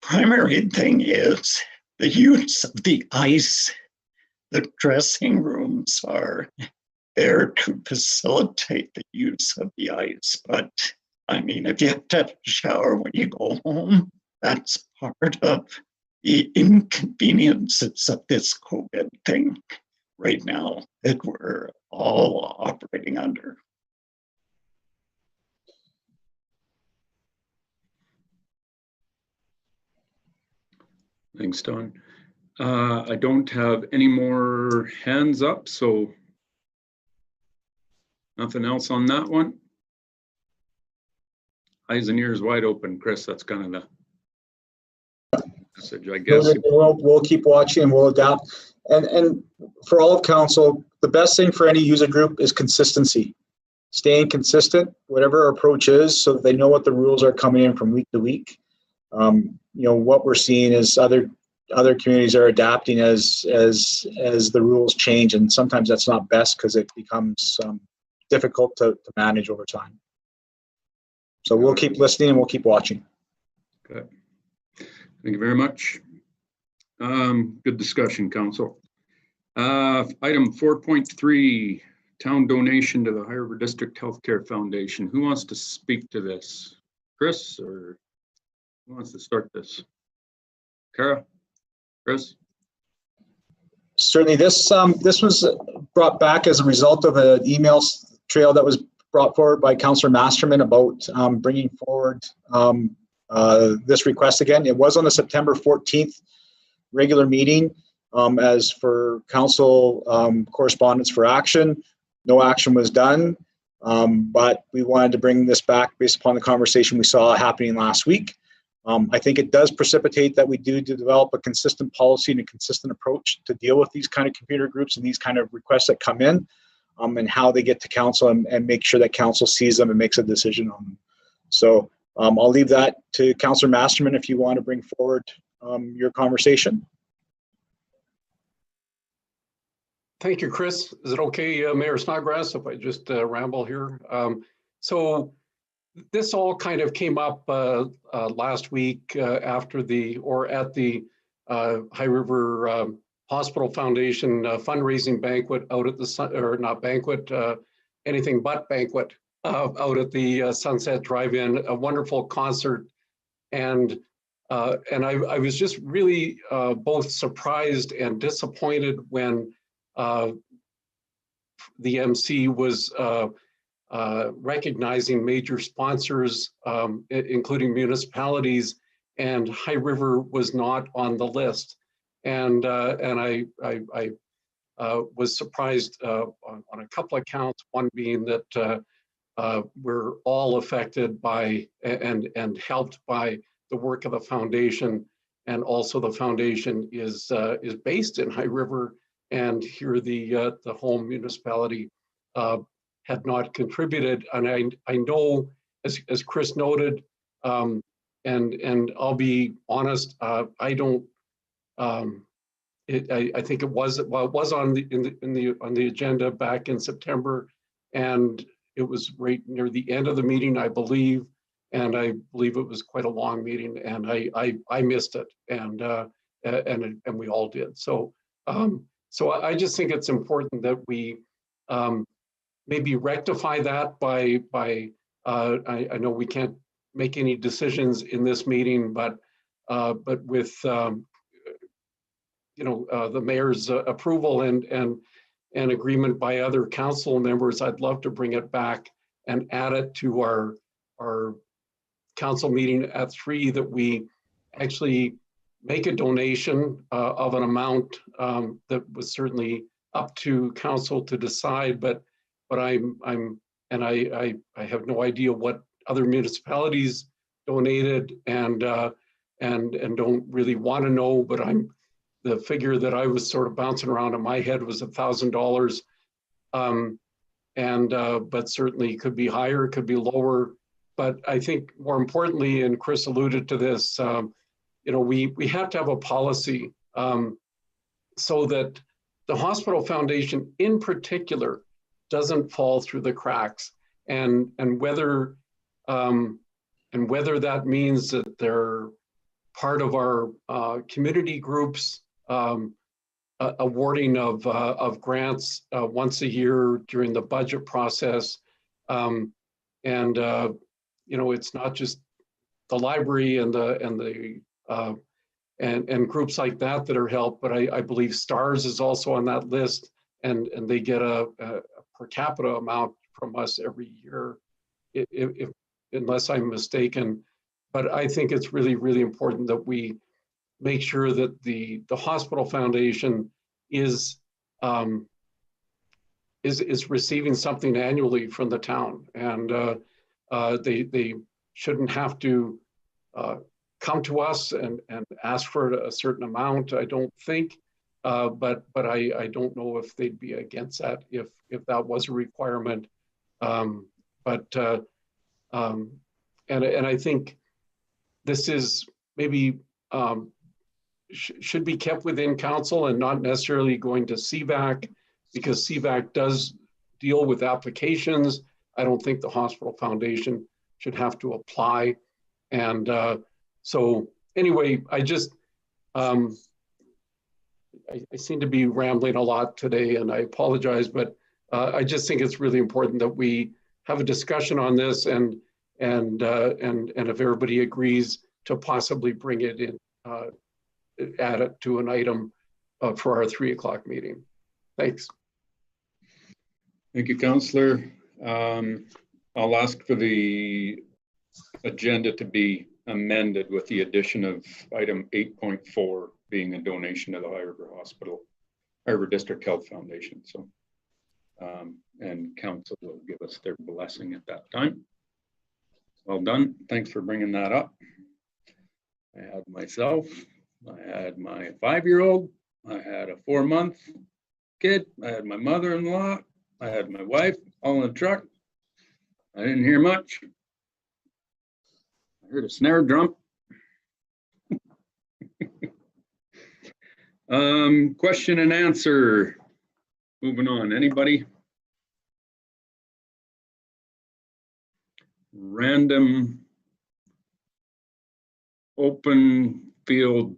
primary thing is the use of the ice. The dressing rooms are there to facilitate the use of the ice. But I mean, if you have to have a shower when you go home, that's part of the inconveniences of this COVID thing right now that we're all operating under. Thanks, Don. I don't have any more hands up, so nothing else on that one. Eyes and ears wide open, Chris. That's kind of the message, I guess. We'll keep watching and we'll adapt. And for all of council, the best thing for any user group is consistency. Staying consistent, whatever our approach is, so that they know what the rules are coming in from week to week. What we're seeing is other communities are adapting as the rules change, and sometimes that's not best because it becomes difficult to manage over time. So we'll keep listening and we'll keep watching. Okay. Thank you very much. Good discussion, council. Item 4.3, town donation to the High River District Healthcare Foundation. Who wants to speak to this? Chris, or who wants to start this? Kara? Chris? Certainly, this was brought back as a result of an email trail that was brought forward by Councillor Masterman about bringing forward this request again. It was on the September 14th regular meeting as for council correspondence for action. No action was done, but we wanted to bring this back based upon the conversation we saw happening last week. I think it does precipitate that we do develop a consistent policy and a consistent approach to deal with these kind of computer groups and these kind of requests that come in, and how they get to council and make sure that council sees them and makes a decision on them. So I'll leave that to Councillor Masterman if you want to bring forward your conversation. Thank you, Chris. Is it okay, Mayor Snodgrass, if I just ramble here? So this all kind of came up last week after at the High River Hospital Foundation fundraising banquet out at the, anything but banquet out at the Sunset Drive-In, a wonderful concert. And I was just really both surprised and disappointed when the MC was recognizing major sponsors, including municipalities, and High River was not on the list. And I was surprised on a couple of counts, one being that we're all affected by and helped by the work of the foundation, and also the foundation is based in High River, and here the home municipality had not contributed. And I know, as Chris noted, and I'll be honest, I don't I think it was on the agenda back in September, and it was right near the end of the meeting, I believe, and I believe it was quite a long meeting, and I missed it, and we all did. So so I just think it's important that we maybe rectify that by I know we can't make any decisions in this meeting, but with the mayor's approval and agreement by other council members, I'd love to bring it back and add it to our council meeting at 3, that we actually make a donation of an amount that was certainly up to council to decide, but I have no idea what other municipalities donated and don't really want to know, but the figure that I was sort of bouncing around in my head was $1,000, but certainly could be higher, could be lower. But I think more importantly, and Chris alluded to this, we have to have a policy so that the hospital foundation in particular doesn't fall through the cracks, and whether that means that they're part of our community groups awarding of grants once a year during the budget process, it's not just the library and groups like that are helped, but I believe STARS is also on that list, and they get a per capita amount from us every year, if unless I'm mistaken. But I think it's really, really important that we make sure that the hospital foundation is receiving something annually from the town, and they shouldn't have to come to us and ask for a certain amount, I don't think, but I don't know if they'd be against that if that was a requirement. And I think this is maybe should be kept within council and not necessarily going to CVAC, because CVAC does deal with applications. I don't think the hospital foundation should have to apply. And so anyway, I just, I seem to be rambling a lot today, and I apologize, but I just think it's really important that we have a discussion on this, and if everybody agrees to possibly bring it in, add it to an item for our 3 o'clock meeting. Thanks. Thank you, Councillor. I'll ask for the agenda to be amended with the addition of item 8.4 being a donation to the High River District Health Foundation. So, and council will give us their blessing at that time. Well done. Thanks for bringing that up. I had myself, I had my 5-year-old, I had a 4-month kid, I had my mother-in-law, I had my wife all in the truck. I didn't hear much. I heard a snare drum. Question and answer. Moving on. Anybody? Random open field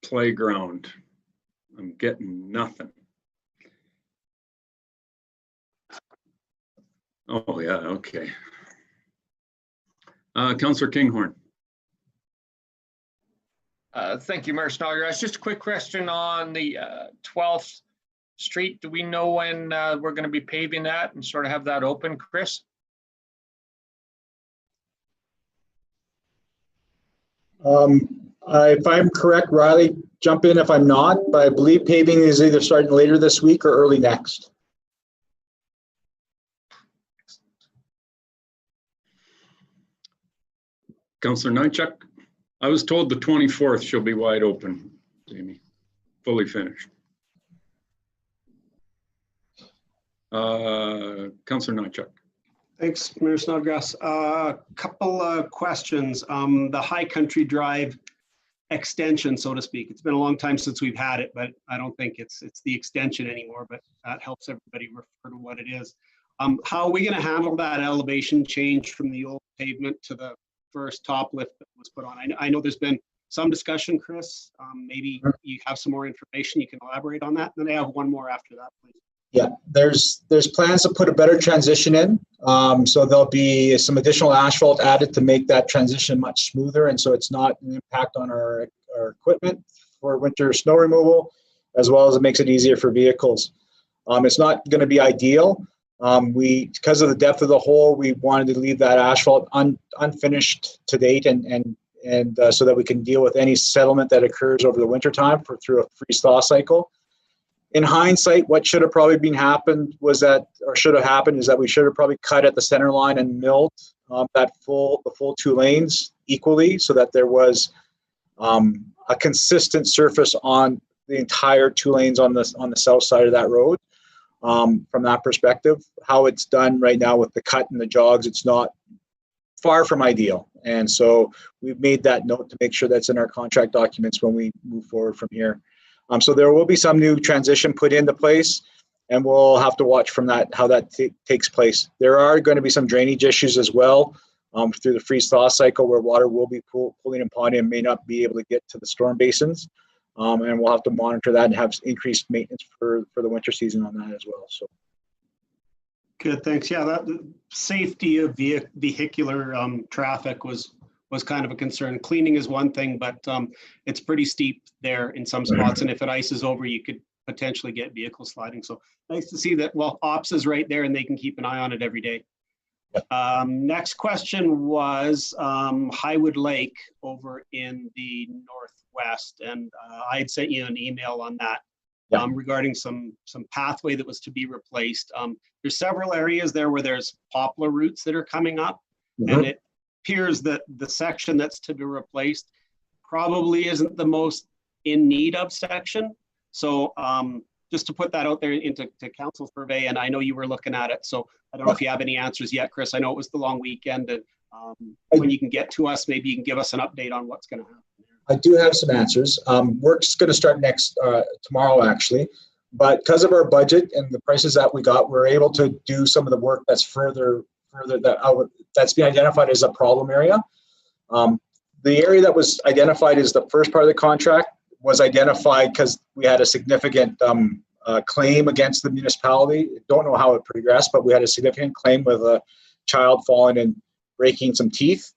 playground. I'm getting nothing. Oh yeah, okay. Councillor Kinghorn. Thank you, Mayor Snodgrass. Just a quick question on the 12th Street. Do we know when we're going to be paving that and sort of have that open, Chris? If I'm correct, Riley, jump in if I'm not, but I believe paving is either starting later this week or early next. Councillor Nychuk, I was told the 24th she'll be wide open, Jamie, fully finished. Councillor Nychuk. Thanks, Mayor Snodgrass. A couple of questions. The High Country Drive extension, so to speak. It's been a long time since we've had it, but I don't think it's the extension anymore, but that helps everybody refer to what it is. How are we going to handle that elevation change from the old pavement to the first top lift that was put on? I know there's been some discussion, Chris. Maybe you have some more information. You can elaborate on that. Then I have one more after that, please. Yeah, there's plans to put a better transition in. So there'll be some additional asphalt added to make that transition much smoother. And so it's not an impact on our equipment for winter snow removal, as well as it makes it easier for vehicles. It's not going to be ideal. Because of the depth of the hole, we wanted to leave that asphalt unfinished to date and so that we can deal with any settlement that occurs over the winter time through a freeze-thaw cycle. In hindsight, what should have probably happened is that we should have probably cut at the center line and milled the full 2 lanes equally, so that there was a consistent surface on the entire 2 lanes on the south side of that road. From that perspective, how it's done right now with the cut and the jogs, it's not far from ideal. And so we've made that note to make sure that's in our contract documents when we move forward from here. So there will be some new transition put into place, and we'll have to watch from that how that takes place. There are going to be some drainage issues as well through the freeze-thaw cycle, where water will be pooling and ponding and may not be able to get to the storm basins. And we'll have to monitor that and have increased maintenance for the winter season on that as well. So. Good, thanks. Yeah, that safety of vehicular traffic was kind of a concern. Cleaning is one thing, but it's pretty steep there in some spots. And if it ices over, you could potentially get vehicle sliding. So nice to see that, well, Ops is right there and they can keep an eye on it every day. Next question was Highwood Lake over in the northwest. And I had sent you an email on that regarding some pathway that was to be replaced. There's several areas there where there's poplar roots that are coming up. And it appears that the section that's to be replaced probably isn't the most in need of section. So just to put that out there into council survey, and I know you were looking at it, so I don't know if you have any answers yet, Chris. I know it was the long weekend, and when you can get to us, maybe you can give us an update on what's going to happen. I do have some answers. Work's going to start tomorrow, actually. But because of our budget and the prices that we got, we're able to do some of the work that's that's being identified as a problem area. The area that was identified as the first part of the contract was identified because we had a significant claim against the municipality. Don't know how it progressed, but we had a significant claim with a child falling and breaking some teeth,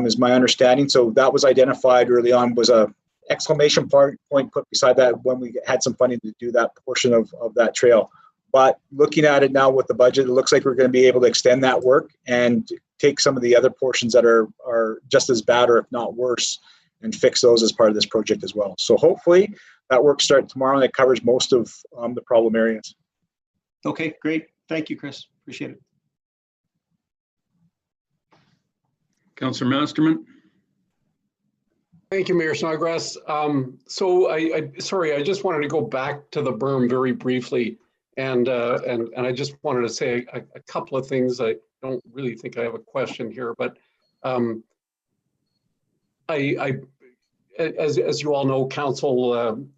is my understanding. So that was identified early on, was a exclamation point put beside that when we had some funding to do that portion of that trail. But looking at it now with the budget, it looks like we're going to be able to extend that work and take some of the other portions that are just as bad or if not worse and fix those as part of this project as well. So hopefully that work starts tomorrow and it covers most of the problem areas. Okay, great. Thank you, Chris. Appreciate it. Councillor Masterman. Thank you, Mayor Snodgrass. So I just wanted to go back to the berm very briefly. And I just wanted to say a couple of things. I don't really think I have a question here, but as you all know, council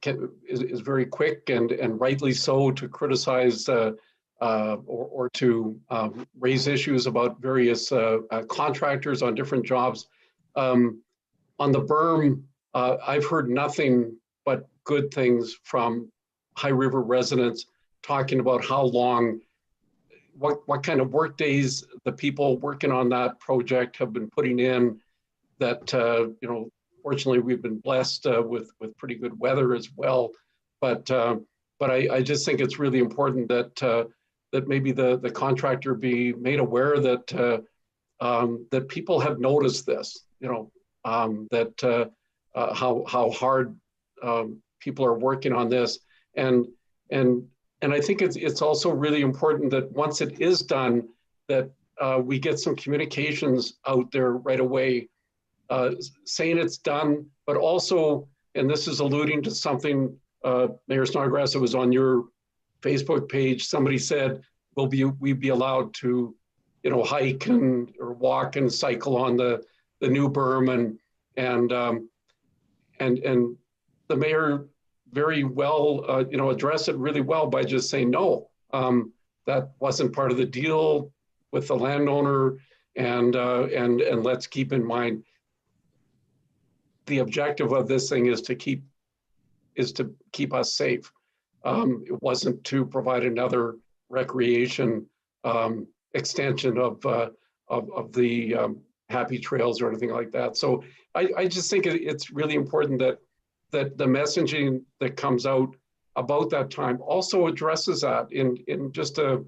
is very quick and rightly so to criticize or to raise issues about various contractors on different jobs. On the berm, I've heard nothing but good things from High River residents talking about how long, what kind of work days the people working on that project have been putting in. That fortunately we've been blessed with pretty good weather as well. But I just think it's really important that that maybe the contractor be made aware that that people have noticed this. That how hard people are working on this. And I think it's also really important that once it is done, that we get some communications out there right away, saying it's done, but also, and this is alluding to something, Mayor Snodgrass, it was on your Facebook page, somebody said, we'd be allowed to, hike or walk and cycle on the new berm. And the mayor very well, addressed it really well by just saying, no, that wasn't part of the deal with the landowner. And let's keep in mind, the objective of this thing is to keep us safe. It wasn't to provide another recreation extension of the happy trails or anything like that. So I just think it's really important that the messaging that comes out about that time also addresses that in just a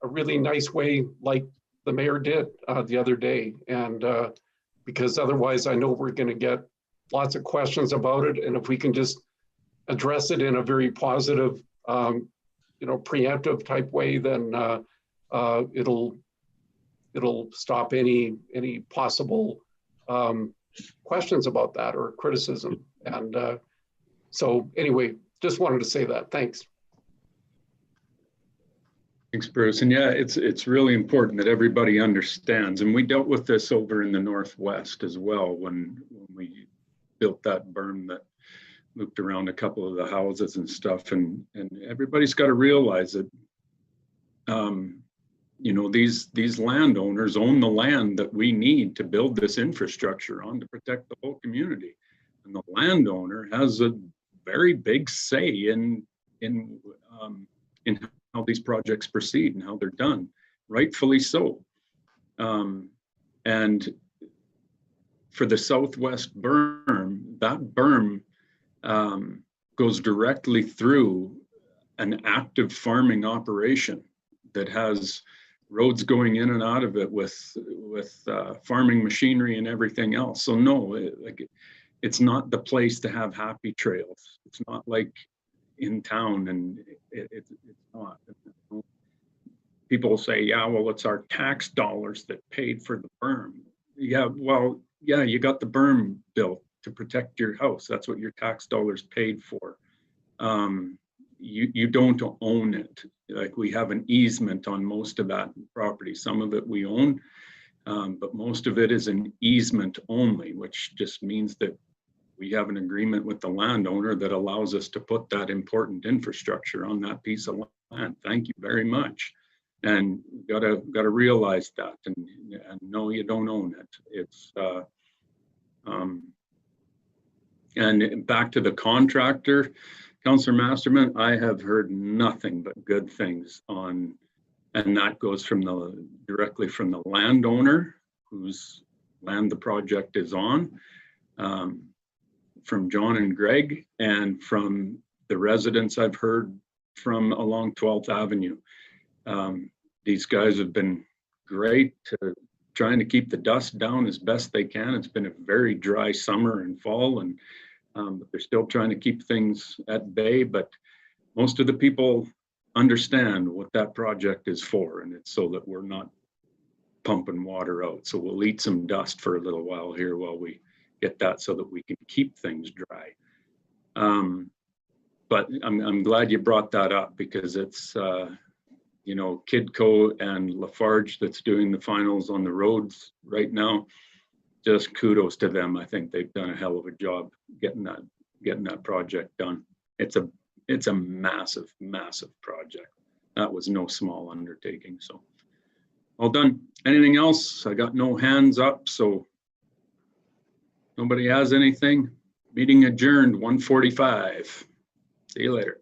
really nice way, like the mayor did the other day. And because otherwise I know we're going to get lots of questions about it. And if we can just address it in a very positive, preemptive type way, then it'll stop any possible questions about that or criticism. And so anyway, just wanted to say that. Thanks. Thanks, Bruce. And yeah, it's really important that everybody understands. And we dealt with this over in the Northwest as well when we built that berm that looped around a couple of the houses and stuff. And everybody's got to realize that, these landowners own the land that we need to build this infrastructure on to protect the whole community. And the landowner has a very big say in how these projects proceed and how they're done, rightfully so. And for the Southwest berm, that berm goes directly through an active farming operation that has roads going in and out of it with farming machinery and everything else. So no, it's not the place to have happy trails. It's not like in town, and it's not. People say, yeah, well, it's our tax dollars that paid for the berm. Yeah, well, yeah, you got the berm built to protect your house. That's what your tax dollars paid for. You don't own it. Like, we have an easement on most of that property. Some of it we own, but most of it is an easement only, which just means that we have an agreement with the landowner that allows us to put that important infrastructure on that piece of land. Thank you very much. And gotta realize that, and no, you don't own it. It's and back to the contractor, Councillor Masterman, I have heard nothing but good things on, and that goes directly from the landowner whose land the project is on, from John and Greg, and from the residents I've heard from along 12th Avenue. These guys have been great to trying to keep the dust down as best they can. It's been a very dry summer and fall, and but they're still trying to keep things at bay. But most of the people understand what that project is for, and it's so that we're not pumping water out. So we'll eat some dust for a little while here while we get that, so that we can keep things dry. But I'm glad you brought that up, because it's Kidco and Lafarge that's doing the finals on the roads right now. Just kudos to them. I think they've done a hell of a job getting that project done. It's a massive, massive project. That was no small undertaking. So well done. Anything else? I got no hands up, so nobody has anything. Meeting adjourned, 1:45. See you later.